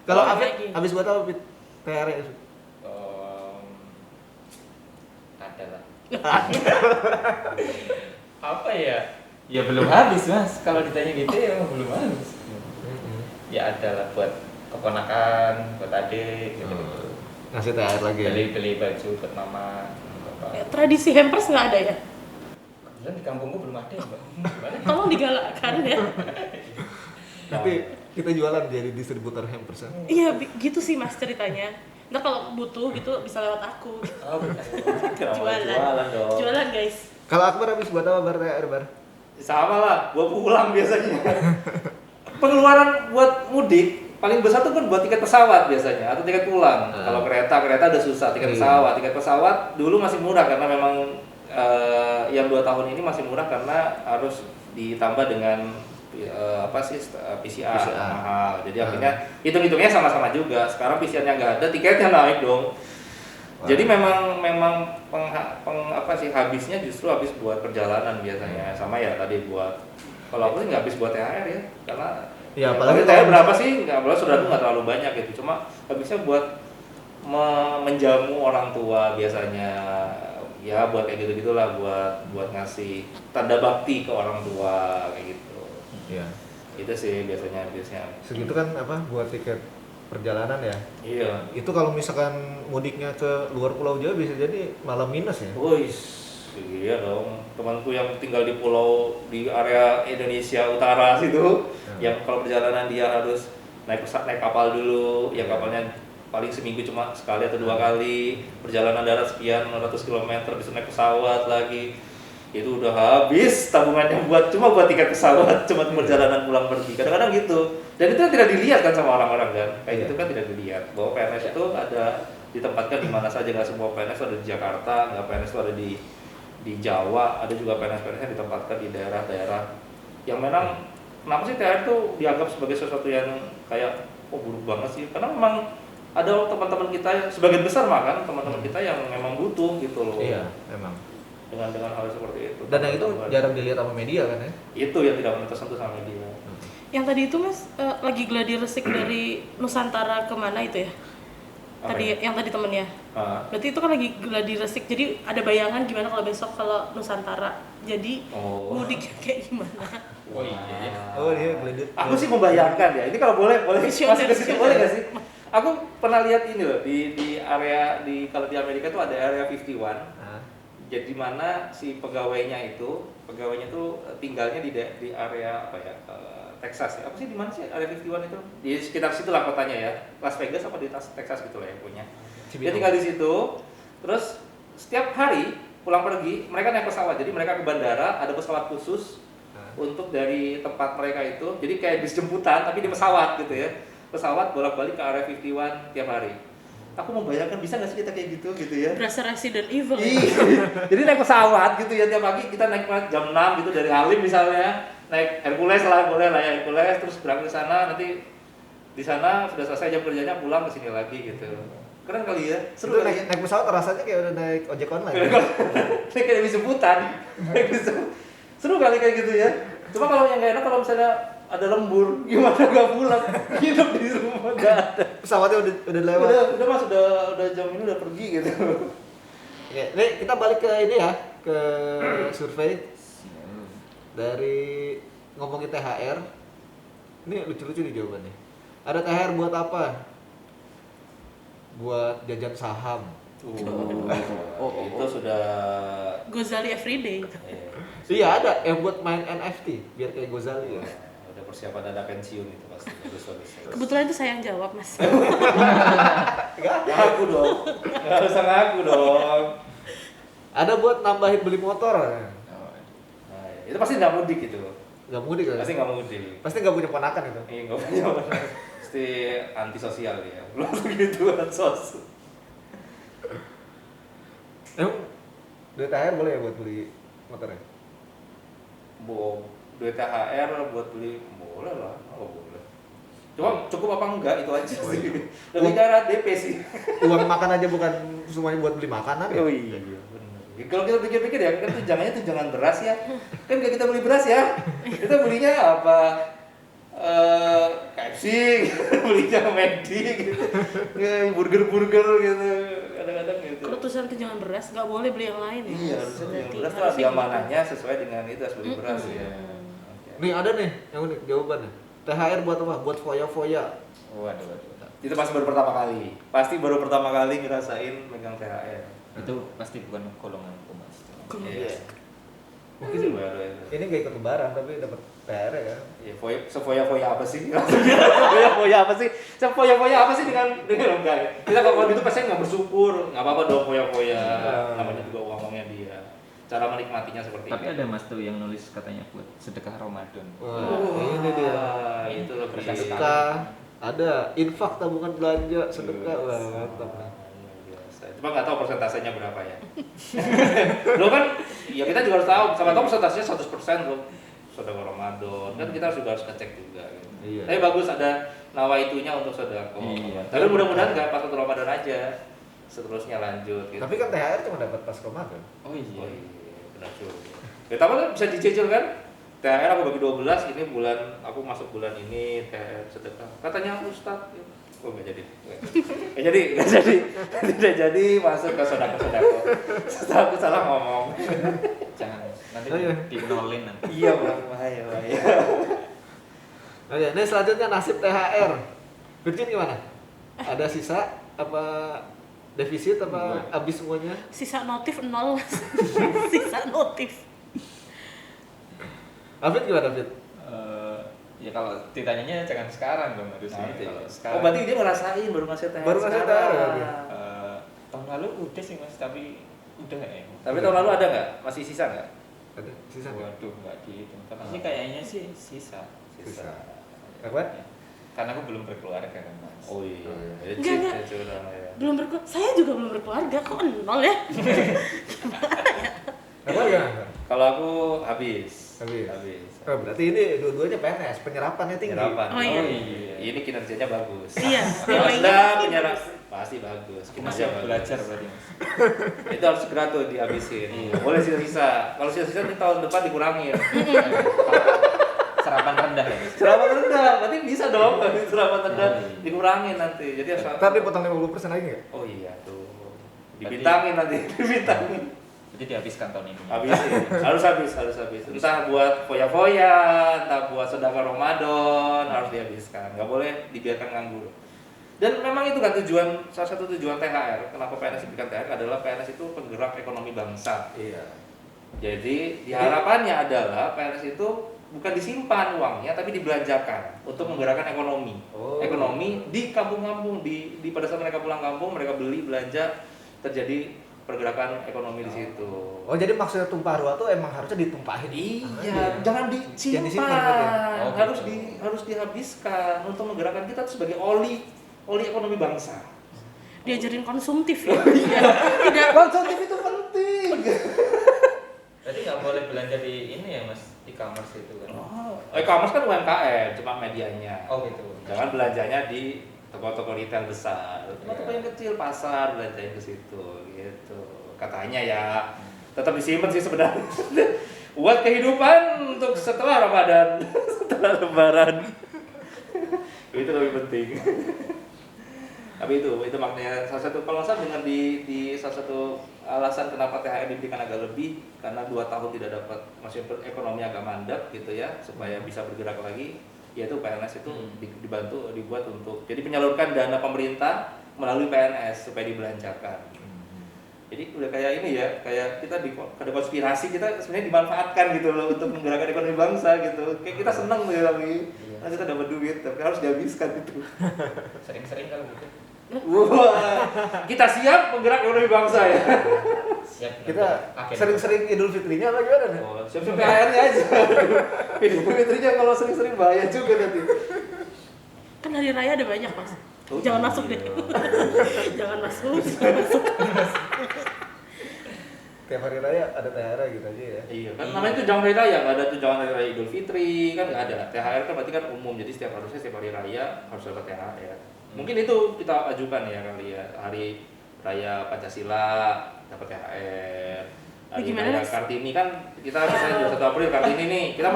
S1: Kalau
S3: Apa
S1: Afid
S3: lagi?
S1: habis buat apa Fit? THR -nya?
S5: Ada lah. Apa ya? Ya belum habis mas. Kalau ditanya gitu ya belum habis. Ya ada lah buat keponakan, buat adik gitu.
S1: Ngasih THR lagi ya.
S5: Beli baju buat mama.
S3: Ya, tradisi hampers nggak ada ya?
S5: Kebetulan di kampungku belum ada ya mbak. Gimana?
S3: Tolong digalakkan ya.
S1: Nanti kita jualan jadi distributor hampers.
S3: Iya gitu sih mas ceritanya. Ntar kalau butuh gitu bisa lewat aku.
S5: Oh bukan.
S2: Jualan dong.
S3: Jualan guys.
S1: Kalau Akbar habis buat apa THR bar?
S2: Sama lah, gua pulang biasanya. Pengeluaran buat mudik paling besar tuh kan buat tiket pesawat biasanya atau tiket pulang. Kalau kereta udah susah, tiket pesawat dulu masih murah karena memang yang 2 tahun ini masih murah karena harus ditambah dengan PCR mahal. Jadi akhirnya hitung-hitungnya sama-sama juga. Sekarang PCR-nya nggak ada, tiketnya naik dong. Jadi memang habisnya justru habis buat perjalanan biasanya. Sama ya tadi buat, kalau aku sih nggak habis buat THR ya, karena
S1: ya apalagi
S2: THR berapa sih? Nggak, apalagi saudara nggak terlalu banyak gitu. Cuma habisnya buat menjamu orang tua biasanya, ya buat kayak gitu-gitulah, buat ngasih tanda bakti ke orang tua kayak gitu.
S1: Iya.
S2: Itu sih biasanya.
S1: Segitu kan apa buat tiket perjalanan ya.
S2: Iya.
S1: Itu kalau misalkan mudiknya ke luar Pulau Jawa bisa jadi malah minus ya.
S2: Wih, iya dong. Temanku yang tinggal di pulau di area Indonesia Utara situ, yang kalau perjalanan dia harus naik kapal dulu, yang kapalnya paling seminggu cuma sekali atau 2 kali, perjalanan darat sekian ratus kilometer, bisa naik pesawat lagi. Itu udah habis tabungannya cuma buat tiket pesawat, cuma perjalanan pulang pergi. Kadang-kadang gitu. Dan itu tidak dilihat kan sama orang-orang kan. Kayak gitu kan tidak dilihat. Bahwa PNS itu ada ditempatkan di mana saja, nggak semua PNS ada di Jakarta, nggak PNS itu ada di Jawa, ada juga PNS-PNS yang ditempatkan di daerah-daerah yang memang kenapa sih THR itu dianggap sebagai sesuatu yang kayak buruk banget sih? Karena memang ada teman-teman kita, sebagian besar makan teman-teman kita yang memang butuh gitu loh.
S1: Iya, memang.
S2: Dengan hal seperti itu.
S1: Dan yang itu jarang dilihat sama media kan ya?
S2: Itu yang tidak pernah tersentuh sama media.
S3: Yang tadi itu Mas lagi gladi resik dari Nusantara kemana itu ya?
S2: Apa
S3: Tadi
S2: ya?
S3: yang tadi temennya. Berarti itu kan lagi gladi resik. Jadi ada bayangan gimana kalau besok kalau Nusantara. Jadi mudiknya kayak gimana?
S5: Oh iya.
S1: Oh iya, geledek.
S2: Aku sih membayangkan ya. Ini kalau boleh
S3: Visioner,
S2: masuk ke situ
S3: visioner.
S2: boleh nggak sih? Aku pernah lihat ini loh di area kalau di Amerika tuh ada area 51.
S1: Nah,
S2: Jadi mana si pegawainya itu tinggalnya di area apa ya? Texas ya. Apa sih di mana sih area 51 itu? Di sekitar situ lah kotanya ya. Las Vegas apa di Texas gitu lah yang punya. Dia tinggal di situ. Terus setiap hari pulang pergi mereka naik pesawat. Jadi mereka ke bandara ada pesawat khusus untuk dari tempat mereka itu. Jadi kayak bis jemputan tapi di pesawat gitu ya. Pesawat bolak-balik ke area 51 tiap hari. Aku membayangkan bisa nggak sih kita kayak gitu ya?
S3: Berasa Resident Evil ya?
S2: Iya. Jadi naik pesawat gitu ya tiap pagi kita naik jam 6 gitu dari Halim misalnya naik Hercules lah boleh lah ya Hercules terus berangkat ke sana nanti di sana sudah selesai jam kerjanya pulang ke sini lagi gitu. Keren kali ya?
S1: seru
S2: Seru kali ya?
S1: naik pesawat rasanya kayak udah naik ojek online.
S2: Ini kayak bis jemputan. Seru kali kayak gitu ya. Cuma kalau yang nggak enak kalau misalnya ada lembur gimana nggak pulang hidup di rumah nggak ada.
S1: Pesawatnya udah lewat.
S2: Udah mas udah jam ini udah pergi gitu.
S1: Oke, nih kita balik ke ini ya, ke survei dari ngomongin THR. Ini lucu-lucu nih jawabannya. Ada THR buat apa? Buat jajan saham.
S2: Itu sudah
S3: Gozali Everyday.
S1: Iya ada yang buat main NFT biar kayak Gozali ya.
S2: udah persiapan dana pensiun itu pasti bagus.
S3: Kebetulan itu saya yang jawab Mas.
S2: Ngaku dong, nggak usah ngaku dong.
S1: Ada buat nambahin beli motor.
S2: Nah, itu pasti nggak mudik itu,
S1: Gak mudik kan?
S2: pasti nggak mudik.
S1: Pasti gak punya ponakan itu.
S2: Iya nggak punya orang. Pasti antisosial ya, belum begitu ansos.
S1: Emang duit THR boleh ya buat beli motornya?
S2: Duit THR buat beli boleh lah, nggak boleh. Cuma cukup apa enggak itu aja sih. Lebih ke arah DP sih.
S1: Uang makan aja bukan semuanya buat beli makanan ya?
S2: Oh iya benar. Kalau kita pikir-pikir ya kan tunjangan beras ya. Kan kayak kita beli beras ya. Kita belinya apa? KFC, belinya McD gitu. Ya, burger gitu. Kadang-kadang gitu.
S3: Kalau tulisan tunjangan beras nggak boleh beli yang lain ya?
S2: Iya, harusnya yang
S3: Berarti
S2: beras tuh
S3: harusnya
S2: dia
S3: gitu.
S2: manahnya sesuai dengan itu harus beli beras ya. Oke.
S1: Nih ada nih yang unik jawabannya. THR buat apa? Buat foya-foya.
S5: Waduh.
S2: Itu pasti baru pertama kali. Pasti baru pertama kali ngerasain megang THR.
S5: Itu pasti bukan golongan Mas.
S2: Iya.
S1: Mungkin
S2: Itu baru itu.
S1: ini gak ikut lebaran tapi dapat THR ya.
S2: Ya, sefoya-foya apa sih? Sefoya-foya apa sih? Sefoya-foya apa sih dengan enggak ya? Kita kalau gitu pasti nggak bersyukur, nggak apa-apa dong foya-foya. Namanya juga uangnya dia. Cara menikmatinya seperti
S5: Tapi
S2: itu.
S5: ada Mas tuh yang nulis katanya buat sedekah Ramadan.
S1: Wah, ini dia.
S2: Itu lebih
S1: Sedekah, ada infak tabungan belanja, sedekah. Wah, mantap nih.
S2: biasa. Cuma nggak tahu persentasenya berapa ya. Lo kan, ya kita juga harus tahu. Sama tahu persentasenya 100% loh. Sedekah Ramadan kan kita juga harus ngecek juga. Gitu.
S1: Iya.
S2: Tapi bagus ada nawaitunya untuk sedekah.
S5: Iya.
S2: Tapi mudah-mudahan nggak pas satu Ramadan aja. Seterusnya lanjut. Gitu.
S1: Tapi kan THR cuma dapat pas Ramadan.
S5: Oh iya.
S2: Oh iya, benar juga. Ya tapi kan bisa dicicil kan? THR aku bagi 12, ini bulan aku masuk bulan ini THR sedekah. Katanya Ustadz, oh nggak jadi, tidak jadi masuk ke sodako. Setelah aku salah ngomong.
S5: Jangan nanti
S1: Oh, iya.
S5: dinolin nanti.
S2: Iya bang, bahaya.
S1: Oke, ini selanjutnya nasib THR. Virgin gimana? Ada sisa apa defisit apa habis semuanya?
S3: Sisa notif 0. Sisa notif.
S1: David gimana, David?
S5: Ya kalau ditanyanya jangan sekarang dong harus
S2: Nanti.
S5: kalau
S2: Oh
S5: sekarang.
S2: berarti dia ngerasain baru ngasih THR
S1: Baru ngasih
S2: sekarang.
S1: THR, oke.
S5: Tahun lalu udah sih mas, tapi udah ya.
S2: Tapi tahun lalu ada nggak? Masih sisa nggak?
S1: Ada sisa nggak?
S5: Waduh, nggak dihitung. Tapi sih kayaknya sih sisa.
S1: Sisa. Kapan?
S5: Ya. Karena aku belum berkeluarga kan mas.
S2: Oh iya. Ya,
S3: Enggak, enggak.
S2: ya, curang ya.
S3: Belum saya juga belum berkeluarga, kok 0 ya?
S1: Kapan gimana?
S2: Kalau aku habis.
S1: Habis. Oh, berarti ini dua-duanya PNS, penyerapannya tinggi.
S2: Penyerapan.
S3: Oh, iya.
S2: Ini kinerjanya bagus.
S3: Iya,
S2: Kalau
S3: nilainya
S2: sudah
S3: pasti
S2: penyerap
S3: bagus.
S2: pasti bagus.
S5: Aku
S2: Kinerja
S5: masih
S2: bagus.
S5: belajar berarti mas.
S2: Itu harus segera tuh dihabisin. Boleh sisa-sisa. Kalau sisa-sisa nanti tahun depan dikurangin.
S5: Serapan rendah ya mas.
S2: Serapan rendah, berarti bisa dong. Serapan rendah
S5: Oh, iya.
S2: dikurangin nanti. Jadi harus.
S1: Ntar dipotong 50% lagi nggak?
S2: Oh iya tuh. Dibintangin nanti, dibintangin.
S5: Jadi dihabiskan tahun ini.
S2: Habisin. harus habis. Entah buat foya-foya, entah buat sedekah Ramadan, harus dihabiskan. Nggak boleh dibiarkan nganggur. Dan memang itu kan salah satu tujuan THR. Kenapa PNS diberikan THR adalah PNS itu penggerak ekonomi bangsa.
S1: Iya.
S2: Jadi harapannya adalah PNS itu bukan disimpan uangnya, tapi dibelanjakan untuk menggerakkan ekonomi.
S1: Oh.
S2: Ekonomi di kampung-kampung, di pada saat mereka pulang kampung, mereka beli belanja, terjadi pergerakan ekonomi di situ.
S1: Oh, jadi maksudnya tumpah ruah tuh emang harusnya ditumpahin.
S2: Iya, jangan disimpan.
S1: Jangan disimpan berarti.
S5: Oh,
S2: harus
S5: gitu.
S2: harus dihabiskan untuk menggerakkan kita sebagai oli ekonomi bangsa.
S3: Diajarin konsumtif ya.
S2: Iya.
S3: Tidak
S2: Konsumtif itu penting.
S5: Berarti nggak boleh belanja di ini ya mas, e-commerce itu kan?
S2: E-commerce kan UMKM, cuma medianya.
S5: Oh gitu.
S2: Jangan belanjanya di toko-toko retail besar. Toko-toko yang kecil pasar belanjain ke situ gitu. Katanya ya. Tetap disimpan sih sebenarnya. Buat kehidupan untuk setelah Ramadan, setelah Lebaran. Itu lebih penting. Tapi itu maknanya salah satu kalau saya dengar di salah satu alasan kenapa THR diberikan agak lebih karena 2 tahun tidak dapat maksudnya ekonomi agak mandek gitu ya supaya bisa bergerak lagi, yaitu PNS itu dibuat untuk jadi menyalurkan dana pemerintah melalui PNS supaya dibelanjakan. Jadi udah kayak ini ya, kayak kita ada konspirasi, kita sebenarnya dimanfaatkan gitu loh untuk menggerakkan ekonomi bangsa gitu. Kayak kita seneng ya tapi nah, kita dapat duit tapi harus dihabiskan itu.
S5: Sering-sering kalau gitu.
S2: Wah, kita siap menggerak ekonomi bangsa ya.
S5: Siap.
S1: Kita
S5: Agen.
S1: sering-sering Idul Fitrinya apa gimana nih?
S2: Oh, siap-siap THR-nya aja. Idul Fitrinya kalau sering-sering bahaya juga nanti.
S3: kan hari raya ada banyak mas.
S2: Oh,
S3: Jangan
S2: iya.
S3: masuk deh. Jangan masuk.
S1: Tiap hari raya ada THR gitu aja ya.
S2: Iya, kan namanya tunjangan hari raya, nggak ada tunjangan hari raya Idul Fitri, kan nggak ada. THR kan berarti kan umum, jadi harusnya setiap hari raya harus dapat THR. Mungkin itu kita ajukan ya kali ya, hari raya Pancasila dapat THR. Hari
S3: Gimana,
S2: raya
S3: Mas?
S2: Kartini kan kita misalnya 21 April Kartini nih, kita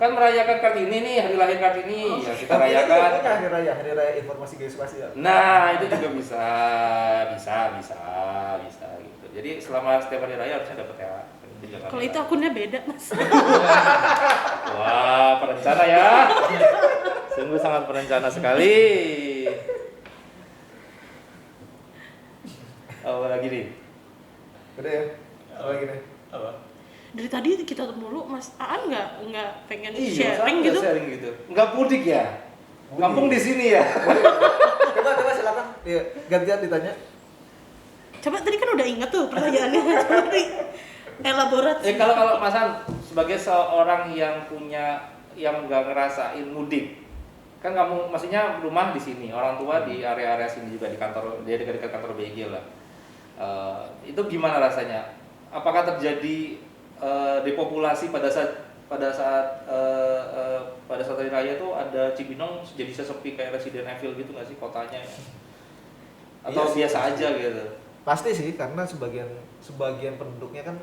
S2: merayakan Kartini nih, hari lahir Kartini, ya kita rayakan.
S1: Punya hari raya informasi geospasial.
S2: Nah, itu juga bisa gitu. Jadi selama setiap hari raya harusnya dapat THR.
S3: Kalau itu akunnya beda mas.
S2: Wah, perencana ya. Sungguh sangat perencana sekali. Apa lagi nih?
S1: Udah ya. Apa lagi nih?
S5: Apa?
S3: Dari tadi kita mulu mas Aan nggak pengen
S2: Iya,
S3: sharing gitu.
S2: Sharing gitu. Enggak mudik ya? Kampung di sini ya.
S1: Coba silakan. Iya, gantian ditanya.
S3: Coba tadi kan udah inget tuh pertanyaannya. Coba di elaborate.
S2: Kalau Mas Han sebagai seorang yang nggak ngerasain mudik, kan kamu maksudnya rumah di sini, orang tua di area-area sini juga di kantor, dia dekat-dekat kantor BG lah. Itu gimana rasanya? Apakah terjadi depopulasi pada saat hari raya itu ada Cibinong jadi sesepi kayak Resident Evil gitu nggak sih kotanya? Atau
S1: Iya sih,
S2: biasa
S1: pasti.
S2: aja gitu?
S1: Pasti sih, karena sebagian penduduknya kan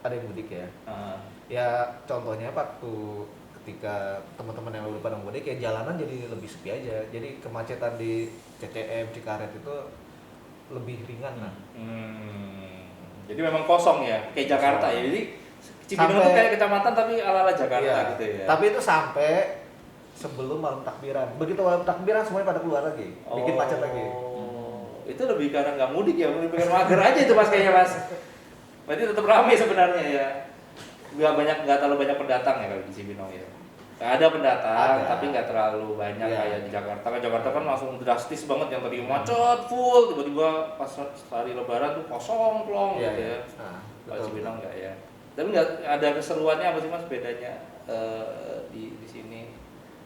S1: ada yang mudik ya. Ya contohnya waktu ketika teman-teman yang lalu pada mudik ya jalanan jadi lebih sepi aja. Jadi kemacetan di CCM Cikaret itu lebih ringan lah.
S2: Jadi memang kosong ya, kayak Jakarta ya. Jadi Cibinong
S1: Sampai-
S2: itu kayak kecamatan tapi ala-ala Jakarta
S1: Iya,
S2: gitu ya.
S1: Tapi itu sampai sebelum malam takbiran. Begitu malam takbiran semuanya pada keluar lagi, bikin macet lagi.
S2: Itu lebih karena nggak mudik ya, lebih karena mager aja itu mas kayaknya mas. Berarti tetap ramai sebenarnya ya. Nggak terlalu banyak pendatang ya kalau di Cibinong ya. Ada pendatang, tapi nggak terlalu banyak kayak di Jakarta. Kan Jakarta kan langsung drastis banget, yang tadi macet full, tiba-tiba pas hari Lebaran tuh kosong plong gitu ya. Kalau Cibinong nggak ya. Tapi nggak ada keseruannya apa sih mas bedanya di sini?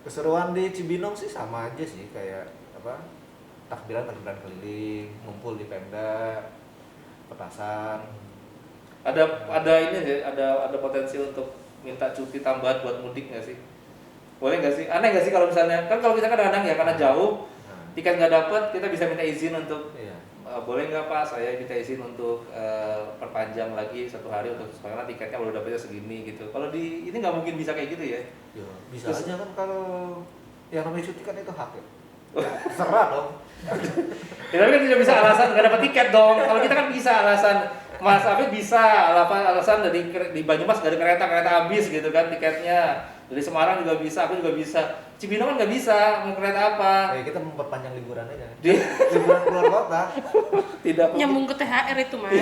S1: Keseruan di Cibinong sih sama aja sih, kayak apa? Takbiran keliling, ngumpul di Pemda, petasan.
S2: Ada ini sih, ada potensi untuk minta cuti tambahan buat mudik nggak sih? Boleh nggak sih? Aneh nggak sih kalau misalnya, kan kalau kita kadang-kadang ya karena jauh, tiket nggak dapat, kita bisa minta izin untuk boleh nggak Pak, saya minta izin untuk perpanjang lagi 1 hari untuk karena tiketnya baru dapetnya segini gitu. Kalau di ini nggak mungkin bisa kayak gitu ya?
S1: Ya, bisa aja kan kalau yang namanya cuti kan itu hak ya. Serah dong.
S2: Ya, tapi kan tidak bisa alasan nggak dapat tiket dong. Kalau kita kan bisa alasan, Mas Afid bisa alasan di Banyumas dari kereta habis gitu kan tiketnya. Dari Semarang juga bisa, aku juga bisa. Cibinong kan nggak bisa, mau kereta apa?
S1: Ya kita memperpanjang liburan aja. Liburan keluar kota.
S2: Tidak.
S3: Nyambung ke THR itu mas.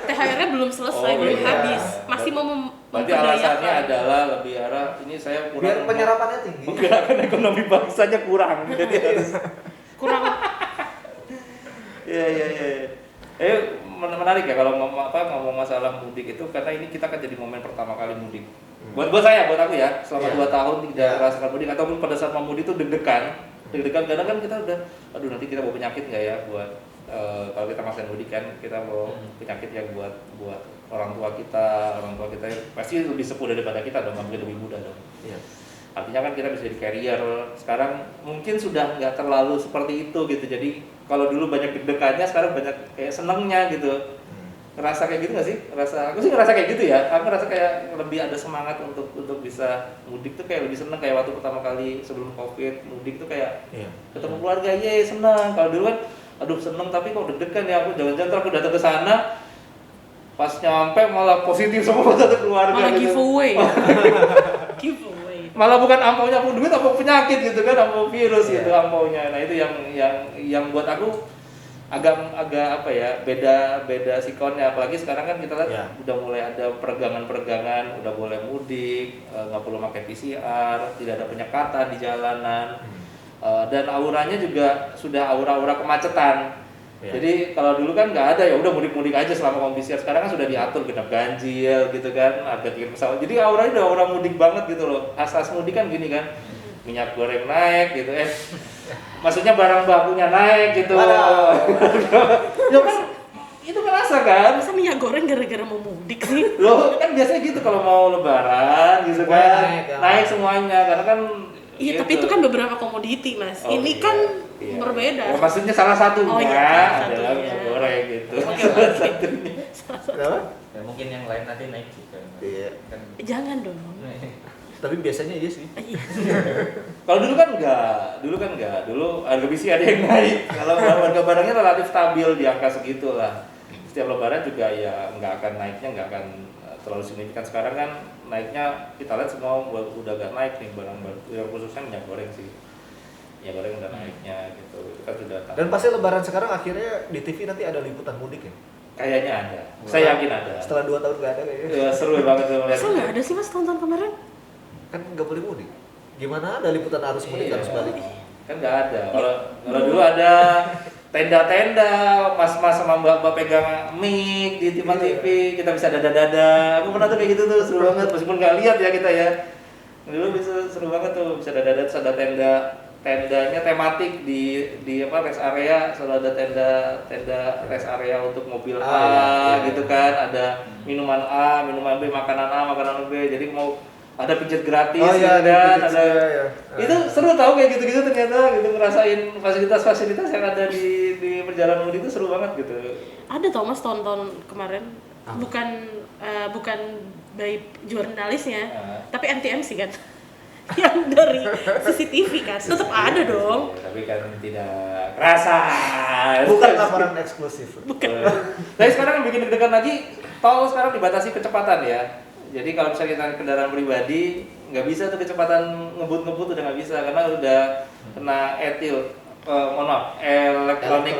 S3: THR-nya belum selesai,
S2: Oh,
S3: belum
S2: iya.
S3: habis, masih mau
S2: Berarti alasannya adalah lebih arah ini saya kurang
S1: Biar penyerapannya tinggi.
S2: menggerakkan ekonomi bangsanya kurang. Jadi harus
S3: kurang.
S2: Iya. Menarik ya kalau ngomong masalah mudik itu, karena ini kita kan jadi momen pertama kali mudik. Buat aku ya, selama 2 tahun tidak merasakan mudik, ataupun pada saat mau mudik itu deg-degan kadang kan kita udah, aduh nanti kita bawa penyakit nggak ya buat kalau kita masih mudik kan kita bawa penyakit yang buat orang tua kita pasti lebih sepuh daripada kita dong, mungkin lebih muda dong.
S1: Iya.
S2: Artinya kan kita bisa jadi carrier. Sekarang mungkin sudah nggak terlalu seperti itu gitu. Jadi kalau dulu banyak deg-degannya, sekarang banyak kayak senengnya gitu. Ngerasa kayak gitu nggak sih? Aku sih ngerasa kayak gitu ya. Aku ngerasa kayak lebih ada semangat untuk bisa mudik tuh, kayak lebih seneng kayak waktu pertama kali sebelum COVID mudik tuh kayak ketemu keluarga, ye seneng. Kalau dulu kan, aduh seneng tapi kok deg-degan ya, aku jangan-jangan aku datang ke sana pas nyampe malah positif semua satu keluarga.
S3: Malah
S2: gitu.
S3: giveaway. Giveaway.
S2: Malah bukan ampaunya pun duit, ampau penyakit gitu kan, ampau virus gitu ampaunya. Nah itu yang buat aku agak apa ya, beda sikonnya. Apalagi sekarang kan kita lihat udah mulai ada peregangan, udah boleh mudik, nggak perlu pakai PCR, tidak ada penyekatan di jalanan, dan auranya juga sudah aura-aura kemacetan. Jadi kalau dulu kan nggak ada, ya udah mudik-mudik aja selama kamu PCR. Sekarang kan sudah diatur genap ganjil gitu kan, harga tiket pesawat. Jadi auranya udah aura mudik banget gitu loh. Khas mudik kan gini kan, minyak goreng naik gitu maksudnya barang bakunya naik gitu. Ya kan itu kerasa kan.
S3: Masa minyak goreng gara-gara mau mudik sih?
S2: Loh kan biasanya gitu kalau mau lebaran gitu kan, naik semuanya karena kan.
S3: Iya,
S2: gitu.
S3: tapi itu kan beberapa komoditi mas. Ini kan berbeda.
S2: Oh, maksudnya salah satunya
S3: salah
S2: adalah
S3: satunya.
S2: minyak goreng gitu.
S3: Oke.
S2: Satunya.
S1: Kenapa?
S5: Ya, mungkin yang lain nanti naik juga.
S1: Iya.
S5: Kan.
S3: Jangan dong.
S1: Tapi biasanya iya sih.
S2: Kalau dulu kan enggak, dulu harga besi ada yang naik. Kalau harga barangnya relatif stabil di angka segitu lah. Setiap lebaran juga ya nggak akan naiknya, nggak akan terlalu signifikan. Sekarang kan naiknya kita lihat semua udah agak naik nih barang-barang, yang khususnya minyak goreng sih. Minyak goreng udah naiknya gitu. Itu kan sudah tahu.
S1: Dan pasti lebaran sekarang akhirnya di TV nanti ada liputan mudik ya?
S2: Kayaknya ada. Saya yakin ada.
S1: Setelah 2 tahun nggak ada kayaknya.
S2: Ya, seru banget tuh melihat.
S3: Masa nggak ada sih mas tahun-tahun kemarin?
S1: Kan nggak boleh mudik. Gimana ada liputan arus mudik harus balik?
S2: Kan nggak ada. Kalau dulu ada tenda-tenda, mas-mas sama mbak-mbak pegang mic di TV, kita bisa dada-dada. Aku pernah tuh kayak gitu tuh, seru banget. Meskipun nggak lihat ya kita ya. Dulu bisa seru banget tuh, bisa dada-dada, terus ada tendanya tematik di apa rest area, selalu ada tenda rest area untuk mobil gitu kan. Ada minuman A, minuman B, makanan A, makanan B. Jadi mau ada pijat gratis gitu kan, itu seru tau kayak gitu-gitu ternyata gitu, ngerasain fasilitas-fasilitas yang ada di perjalanan mudik itu seru banget gitu.
S3: Ada tau mas tahun-tahun kemarin, bukan by jurnalisnya, tapi NTMC kan, yang dari CCTV kan, tetap ada dong.
S2: Tapi kan tidak kerasa.
S1: Bukan laporan eksklusif.
S3: Bukan.
S2: Tapi sekarang yang bikin deg-degan lagi, tol sekarang dibatasi kecepatan ya. Jadi kalau misalnya kita kendaraan pribadi nggak bisa tuh kecepatan ngebut udah nggak bisa karena udah kena etil, mohon maaf, elektronik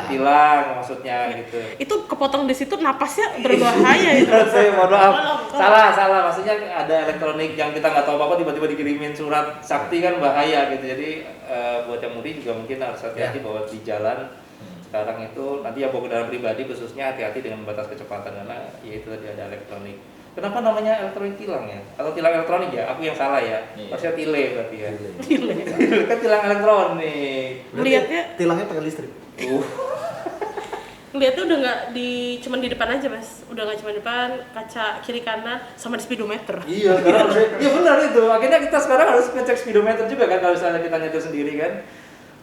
S2: tilang maksudnya gitu.
S3: Itu kepotong di situ napasnya berbahaya itu.
S2: Saya mohon maaf, salah maksudnya ada elektronik yang kita nggak tahu apa tiba-tiba dikirimin surat sakti kan bahaya gitu. Jadi buat yang mudik juga mungkin harus hati-hati bahwa di jalan sekarang itu nanti ya bawa kendaraan pribadi khususnya hati-hati dengan batas kecepatan karena ya itu tadi ada elektronik. Kenapa namanya elektronik tilang ya? Atau tilang elektronik ya? Aku yang salah ya. Maksudnya tile berarti ya.
S3: Tile.
S2: Kan tilang elektronik.
S3: Melihatnya
S1: tilangnya pakai listrik.
S3: Lihatnya udah nggak cuman di depan aja mas, udah nggak cuma depan, kaca kiri kanan sama di speedometer.
S2: Iya, karena iya benar itu. Akhirnya kita sekarang harus ngecek speedometer juga kan kalau misalnya kita nyetir sendiri kan.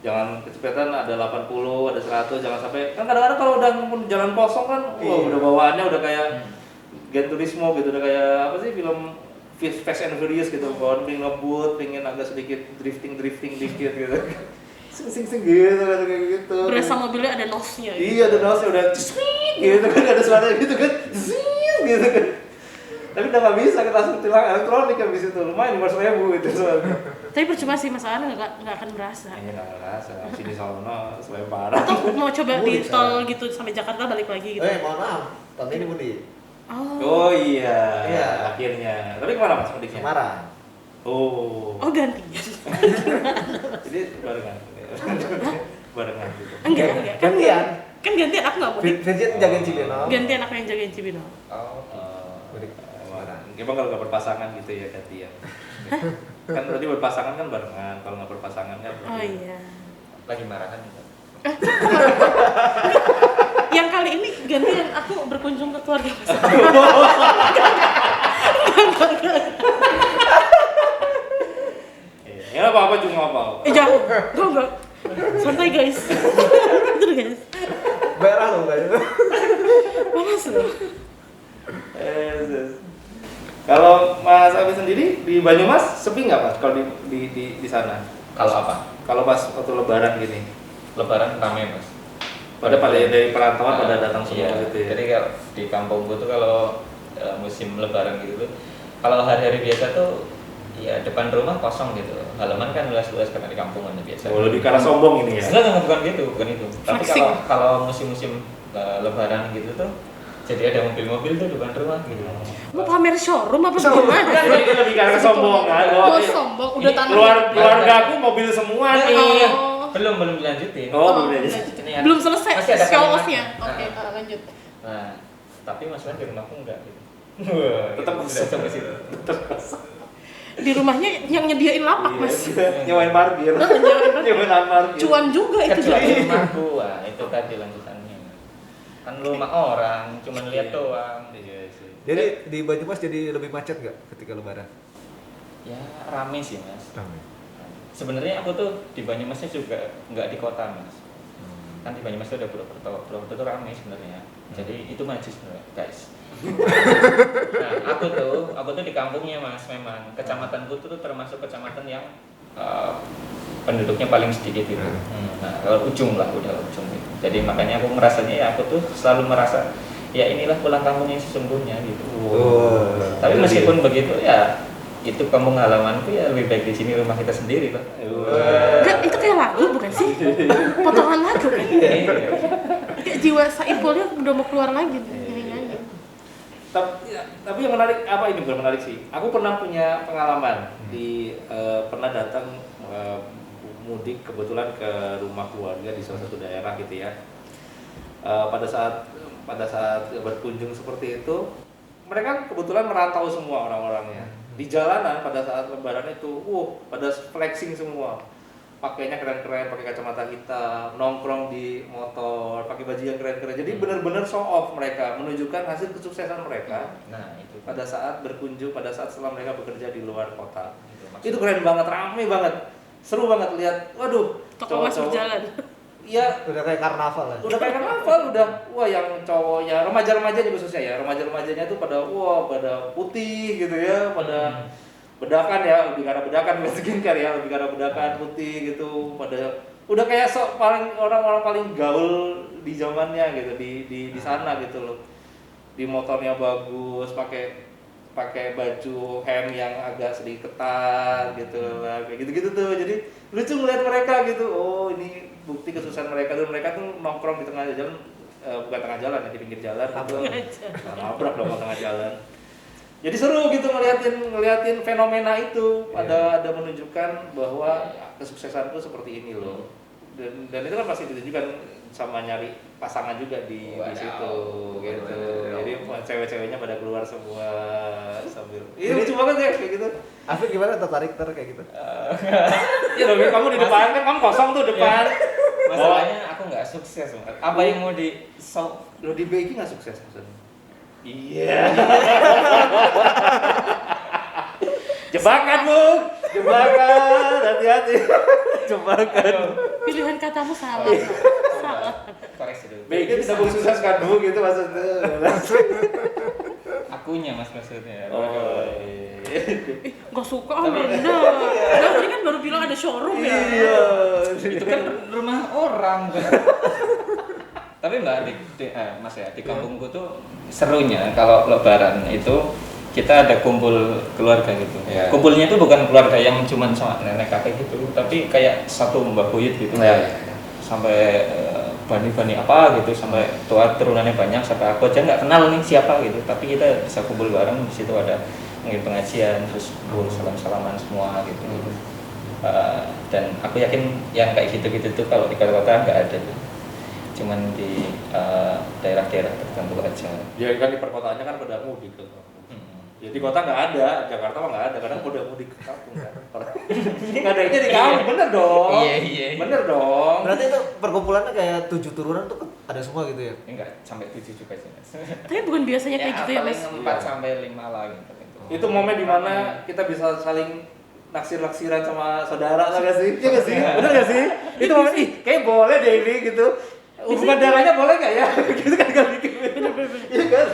S2: Jangan kecepatan ada 80, ada 100, jangan sampai kan kadang-kadang kalau udah jalan kosong kan, wah udah bawaannya udah kayak Gran Turismo gitu, udah kayak apa sih film Fast and Furious gitu, bawaan pengen ngebut, pengen agak sedikit drifting dikit gitu. Sing gitu kan kayak gitu.
S3: Berasa mobilnya ada nosnya.
S2: Iya, ada nosnya udah ciswing gitu kan, ada suara gitu kan. Zzz gitu kan. Tapi udah nggak bisa kita langsung tilang elektronik habis itu, lumayan 500.000 itu soalnya.
S3: Tapi percuma sih masalahnya nggak akan berasa.
S2: Iya nggak ngerasa, sini sono selain parah.
S3: Atau mau coba di
S1: Mudik
S3: tol
S1: sekarang.
S3: gitu sampai Jakarta balik lagi gitu.
S1: Mohon maaf, tahun ini mudik.
S2: Oh iya,
S1: Iya.
S2: akhirnya. Tapi kemana mas mudiknya?
S1: Semarang.
S2: Oh,
S3: Oh gantian.
S2: jadi barengan. Barengan gitu.
S3: Enggak.
S1: Gantian.
S3: Kan gantian aku nggak mudik.
S1: Virgin jagain Cibinong.
S3: Gantian aku yang jagain Cibinong.
S1: Mudik.
S2: Emang kalau nggak berpasangan gitu ya gantian. Kan tadi berpasangan kan barengan, kalau nggak berpasangan kan.
S3: Oh iya.
S5: Lagi marahan gitu.
S3: Yang kali ini gantian aku berkunjung ke keluarga mas.
S2: Ya apa-apa cuma apa.
S3: Jangan, enggak. Santai guys. Itu deh guys.
S1: Merah loh kayak itu.
S3: Panas loh.
S2: Kalau Mas Abi sendiri di Banyumas sepi nggak Mas kalau di sana?
S5: Kalau apa?
S2: Kalau pas waktu Lebaran gini,
S5: Lebaran rame mas.
S2: pada dari perantauan pada datang semua
S5: Iya.
S2: gitu ya.
S5: Jadi kalau di kampungku tuh kalau musim Lebaran gitu tuh, kalau hari-hari biasa tuh ya depan rumah kosong gitu. Halaman kan luas-luas karena di kampungan biasa.
S2: Oh, lebih karena sombong ini ya.
S5: Enggak, bukan gitu, bukan itu. Tapi
S3: Flexing.
S5: kalau musim-musim Lebaran gitu tuh, jadi ada mobil-mobil tuh depan rumah gitu.
S3: Mau pamer showroom apa gimana?
S2: Kan ini lebih karena sombong kan.
S3: Oh sombong, udah
S5: Ini
S3: tanah.
S2: Keluarga aku mobil semua nih.
S3: Oh.
S5: Belum dilanjutin.
S2: Oh, belum ya.
S5: Ini ada-
S3: Belum selesai
S5: masih ada
S3: show
S5: kalimat.
S3: off-nya.
S5: Nah.
S3: Oke, lanjut.
S5: Nah, tapi masalahnya di rumahku enggak gitu.
S2: Tetap
S5: Tetap ke situ.
S3: Di rumahnya yang nyediain lapak mas.
S2: Nyewain parkir. Nyewain parkir.
S3: Cuan juga itu
S5: Kecuali
S3: jadi.
S5: rumahku, wah itu tadi lanjutannya. Kan rumah orang, cuman lihat doang.
S2: Iya sih.
S1: Jadi di Banyumas jadi lebih macet nggak ketika Lebaran?
S5: Ya rame sih mas.
S1: Ramai.
S5: Sebenarnya aku tuh di Banyumasnya juga nggak di kota mas. Kan di Banyumas itu ada Purwokerto tuh rame sebenarnya. Jadi itu maju sebenarnya guys. Nah aku tuh di kampungnya mas, memang kecamatanku tuh termasuk kecamatan yang penduduknya paling sedikit gitu. Nah kalau ujung lah udah ujung gitu. Jadi makanya aku merasanya ya aku tuh selalu merasa ya inilah pulang kampung yang sesungguhnya gitu.
S1: Oh.
S5: Tapi meskipun begitu ya itu kampung halamanku ya lebih baik di sini rumah kita sendiri loh.
S3: Enggak, itu kayak lagu bukan sih? Potongan lagu kan?
S5: Iya.
S3: Kayak jiwa Saipulnya udah mau keluar lagi nyanyi.
S2: Tapi yang menarik apa ini bukan menarik sih. Aku pernah punya pengalaman di pernah datang mudik kebetulan ke rumah keluarga di salah satu daerah gitu ya. Pada saat berkunjung seperti itu, mereka kebetulan merantau semua orang-orangnya. Di jalanan pada saat Lebaran itu, pada flexing semua. Pakainya keren-keren, pakai kacamata hitam, nongkrong di motor, pakai baju yang keren-keren. Jadi benar-benar show off mereka, menunjukkan hasil kesuksesan mereka.
S5: Nah itu
S2: Pada saat berkunjung, pada saat setelah mereka bekerja di luar kota.
S5: maksudnya.
S2: Itu keren banget, rame banget. Seru banget lihat. Waduh,
S3: Toko mas berjalan.
S2: Iya,
S1: Udah kayak karnaval ya.
S2: udah kayak karnaval wah yang cowoknya remaja-remajanya khususnya ya, remaja-remajanya tuh pada pada putih gitu ya, pada bedakan ya, lebih karena bedakan bukan skincare ya, lebih karena bedakan putih gitu, pada udah kayak sok paling orang-orang paling gaul di zamannya gitu di sana gitu loh. Di motornya bagus, pakai pakai baju hem yang agak sedikit ketat gitu lah, kayak gitu-gitu tuh. Jadi lucu ngeliat mereka gitu. Oh, ini bukti kesusahan mereka tuh. Mereka tuh nongkrong di tengah jalan, bukan tengah jalan ya, di pinggir jalan gitu. Nabrak dong tengah jalan. Jadi seru gitu ngeliatin fenomena itu. Ada menunjukkan bahwa kesuksesan tuh seperti ini loh. Dan itu kan pasti ditunjukkan sama nyari pasangan juga di situ gitu. Jadi cewek-ceweknya pada keluar semua sambil. Iya lucu banget ya kayak gitu.
S1: Afif gimana tertarik kayak gitu?
S2: Ya dong, kamu di depan kan, kamu kosong tuh depan.
S5: Masalahnya aku nggak sukses, Mas. Apa yang mau di show?
S2: Lo di BG nggak sukses maksudnya? Iya. Jebakan, Bung. Jebakan, hati-hati. Jebakan.
S3: Pilihan katamu salah. Salah.
S5: Koreksi dulu.
S2: BG tidak mensukseskan dulu gitu maksudnya.
S5: Akunya Mas maksudnya.
S2: Oh, iya.
S3: Gak suka Anda. Nah, tadi kan baru bilang ada showroom ya.
S2: Iya.
S5: Itu kan rumah orang. Tapi Mbak Mas ya, di kampungku tuh serunya kalau lebaran itu kita ada kumpul keluarga gitu.
S2: Ya.
S5: Kumpulnya itu bukan keluarga yang cuma sama nenek kakek gitu, tapi kayak satu mbah buyut gitu.
S2: Ya.
S5: Sampai bani-bani apa gitu, sampai tua turunannya banyak, sampai aku aja nggak kenal nih siapa gitu. Tapi kita bisa kumpul bareng, di situ ada mungkin pengajian, terus salam-salaman semua gitu. Dan aku yakin yang kayak gitu-gitu tuh kalau di kota-kota nggak ada, cuman di daerah-daerah tertentu aja.
S2: Ya kan di perkotaannya kan pada mudik tuh. Ya di kota nggak ada, Jakarta mah nggak ada, kadang udah mudik ke kampung kan. Ngadainya di kampung, bener dong.
S5: Iya.
S2: Bener dong.
S1: Berarti itu perkumpulannya kayak 7 turunan tuh ada semua gitu ya?
S5: Enggak sampai 7 juga sih Mas.
S3: Tapi bukan biasanya kayak gitu ya, Mas.
S5: Paling 4 sampai 5 lah gitu.
S2: Itu momen dimana kita bisa saling naksir-naksiran sama saudara, nggak sih? Iya nggak sih? Bener nggak sih? Itu momen, ih kayak boleh deh ini gitu. Hubungan darahnya boleh nggak ya? Gitu kan kali gitu. Iya kan?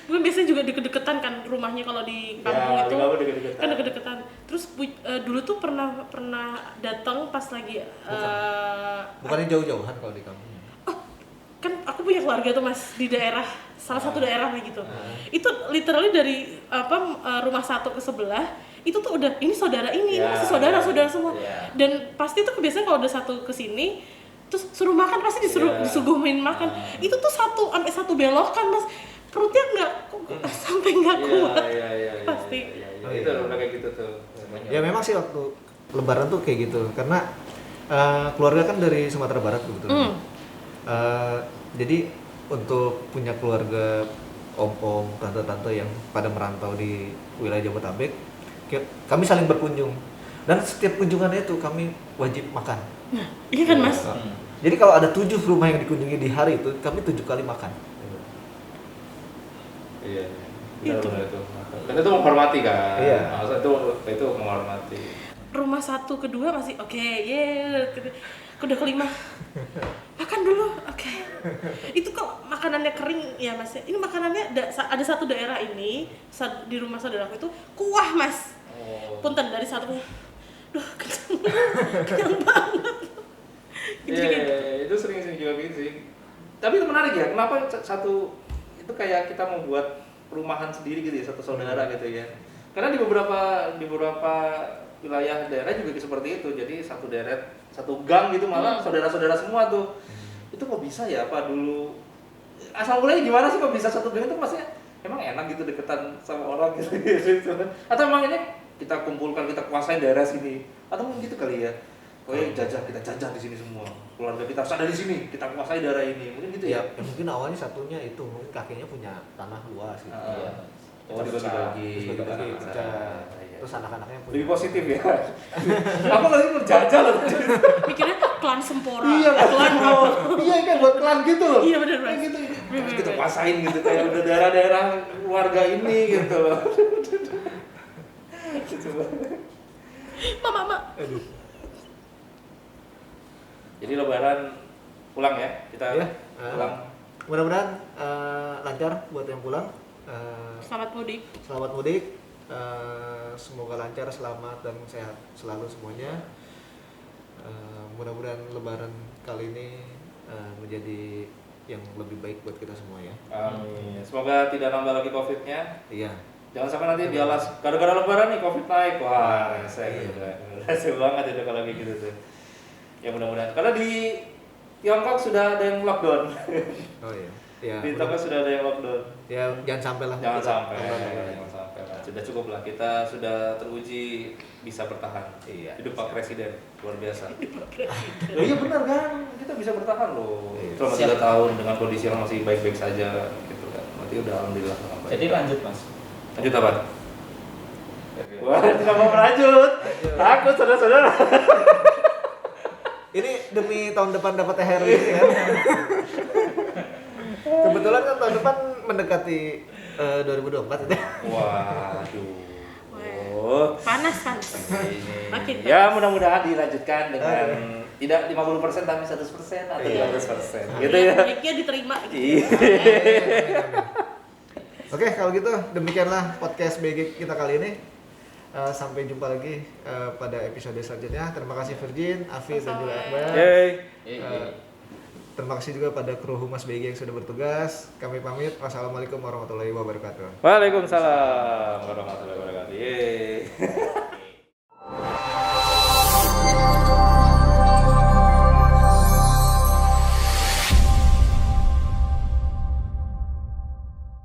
S3: Bukan biasanya juga deket-deketan kan rumahnya kalau di kampung
S2: Ya,
S3: itu
S2: di kampung deket-deketan.
S3: kan deket-deketan. Terus dulu tuh pernah datang pas lagi
S1: Bukannya jauh-jauhan kalau di kampung.
S3: kan aku punya keluarga tuh Mas di daerah salah satu daerah gitu. Itu literally dari rumah satu ke sebelah itu tuh udah ini saudara ini
S2: Ya,
S3: masih saudara semua.
S2: ya.
S3: Dan pasti tuh biasanya kalau udah satu ke sini terus suruh makan pasti
S2: Ya.
S3: disuguhin makan. Itu tuh sampai satu belokan Mas. Perutnya sampai nggak kuat.
S2: Iya.
S3: Pasti.
S2: Itu udah kayak gitu tuh.
S1: Ya memang sih waktu lebaran tuh kayak gitu karena keluarga kan dari Sumatera Barat kebetulan. Jadi untuk punya keluarga om-om, tante-tante yang pada merantau di wilayah Jabodetabek, kami saling berkunjung dan setiap kunjungannya itu kami wajib makan.
S3: Nah, iya kan Mas?
S1: Jadi kalau ada 7 rumah yang dikunjungi di hari itu, kami 7 kali makan.
S2: Iya.
S3: Itu.
S2: Benar itu. Dan itu menghormati kan.
S1: Iya.
S2: Maksudnya itu menghormati.
S3: Rumah satu kedua masih oke, udah kelima makan dulu, oke. Itu kok makanannya kering ya Mas. Ini makanannya ada satu daerah ini di rumah saudaraku itu kuah Mas. Punten dari satu, duh kenyang banget.
S2: Iya, itu sering juga gitu sih. Tapi itu menarik ya. Kenapa satu itu kayak kita membuat perumahan sendiri gitu ya, satu saudara gitu ya. Karena di beberapa wilayah daerah juga seperti itu. Jadi satu deret, satu gang gitu malah saudara-saudara semua tuh. Itu kok bisa ya? Apa dulu asal mulanya gimana sih kok bisa satu gang itu maksudnya emang enak gitu deketan sama orang gitu. Atau emang ini kita kumpulkan, kita kuasain daerah sini. Atau mungkin gitu kali ya. Oh ya kita jajah di sini semua. Keluarga kita harus ada di sini, kita kuasai daerah ini. Mungkin gitu ya.
S1: Ya mungkin awalnya satunya itu, mungkin kakeknya punya tanah luas gitu.
S2: Oh dibagi-bagi.
S1: Terus bagi-bagi,
S2: Terus
S1: pecah. Terus anak-anaknya punya.
S2: lebih positif ya. Aku lagi menjajah loh.
S3: Mikirnya klan Sempora.
S2: Iya
S3: klan
S2: iya kan buat klan gitu loh.
S3: Iya benar Mas.
S2: Kayak gitu. Harus kita kuasain gitu kayak udah daerah-daerah keluarga ini gitu loh.
S3: Mama.
S1: Aduh.
S2: Jadi lebaran pulang ya kita
S1: Ya,
S2: pulang.
S1: Mudah-mudahan lancar buat yang pulang.
S3: Selamat mudik.
S1: Selamat mudik. Semoga lancar, selamat dan sehat selalu semuanya. Mudah-mudahan lebaran kali ini menjadi yang lebih baik buat kita semua ya.
S2: Amin. Semoga tidak nambah lagi COVID-nya.
S1: Iya.
S2: Jangan sampai nanti di alas gara-gara lebaran nih Covid naik. Wah, rese gitu kan. Rese banget itu kalau kayak gitu tuh. Ya mudah-mudahan. Karena di Tiongkok sudah ada yang lockdown.
S1: Oh iya. Ya,
S2: Di Tiongkok sudah ada yang lockdown.
S1: ya jangan sampai lah.
S2: Jangan sampai.
S1: Iya.
S2: Jangan sampai. Nah, sudah cukup lah. Kita sudah teruji bisa bertahan.
S1: Iya.
S2: Hidup Pak Presiden luar biasa. Oh, iya benar kan? Kita bisa bertahan loh.
S1: Iya.
S2: Selama 3 tahun dengan kondisi yang masih baik-baik saja gitu kan. Berarti udah alhamdulillah.
S5: Jadi lanjut Mas.
S2: Lanjut apa? Wah, tidak mau lanjut. Takut saudara-saudara.
S1: Ini demi tahun depan dapat THR ini kan. Kebetulan kan tahun depan mendekati 2024 itu.
S2: Waduh. Oh.
S3: Panas.
S2: Ini.
S3: Makin
S2: Ya mudah-mudahan dilanjutkan dengan tidak 50% tapi 100% atau
S1: Iya.
S2: 200%. Gitu ya.
S3: Baiknya diterima gitu.
S2: Iya.
S1: Oke, kalau gitu demikianlah podcast BG kita kali ini. Sampai jumpa lagi pada episode selanjutnya. Terima kasih Virgin, Afid dan juga Akbar. Terima kasih juga pada kru Humas BG yang sudah bertugas. Kami pamit. Wassalamualaikum warahmatullahi wabarakatuh.
S2: Waalaikumsalam warahmatullahi wabarakatuh. Yeay.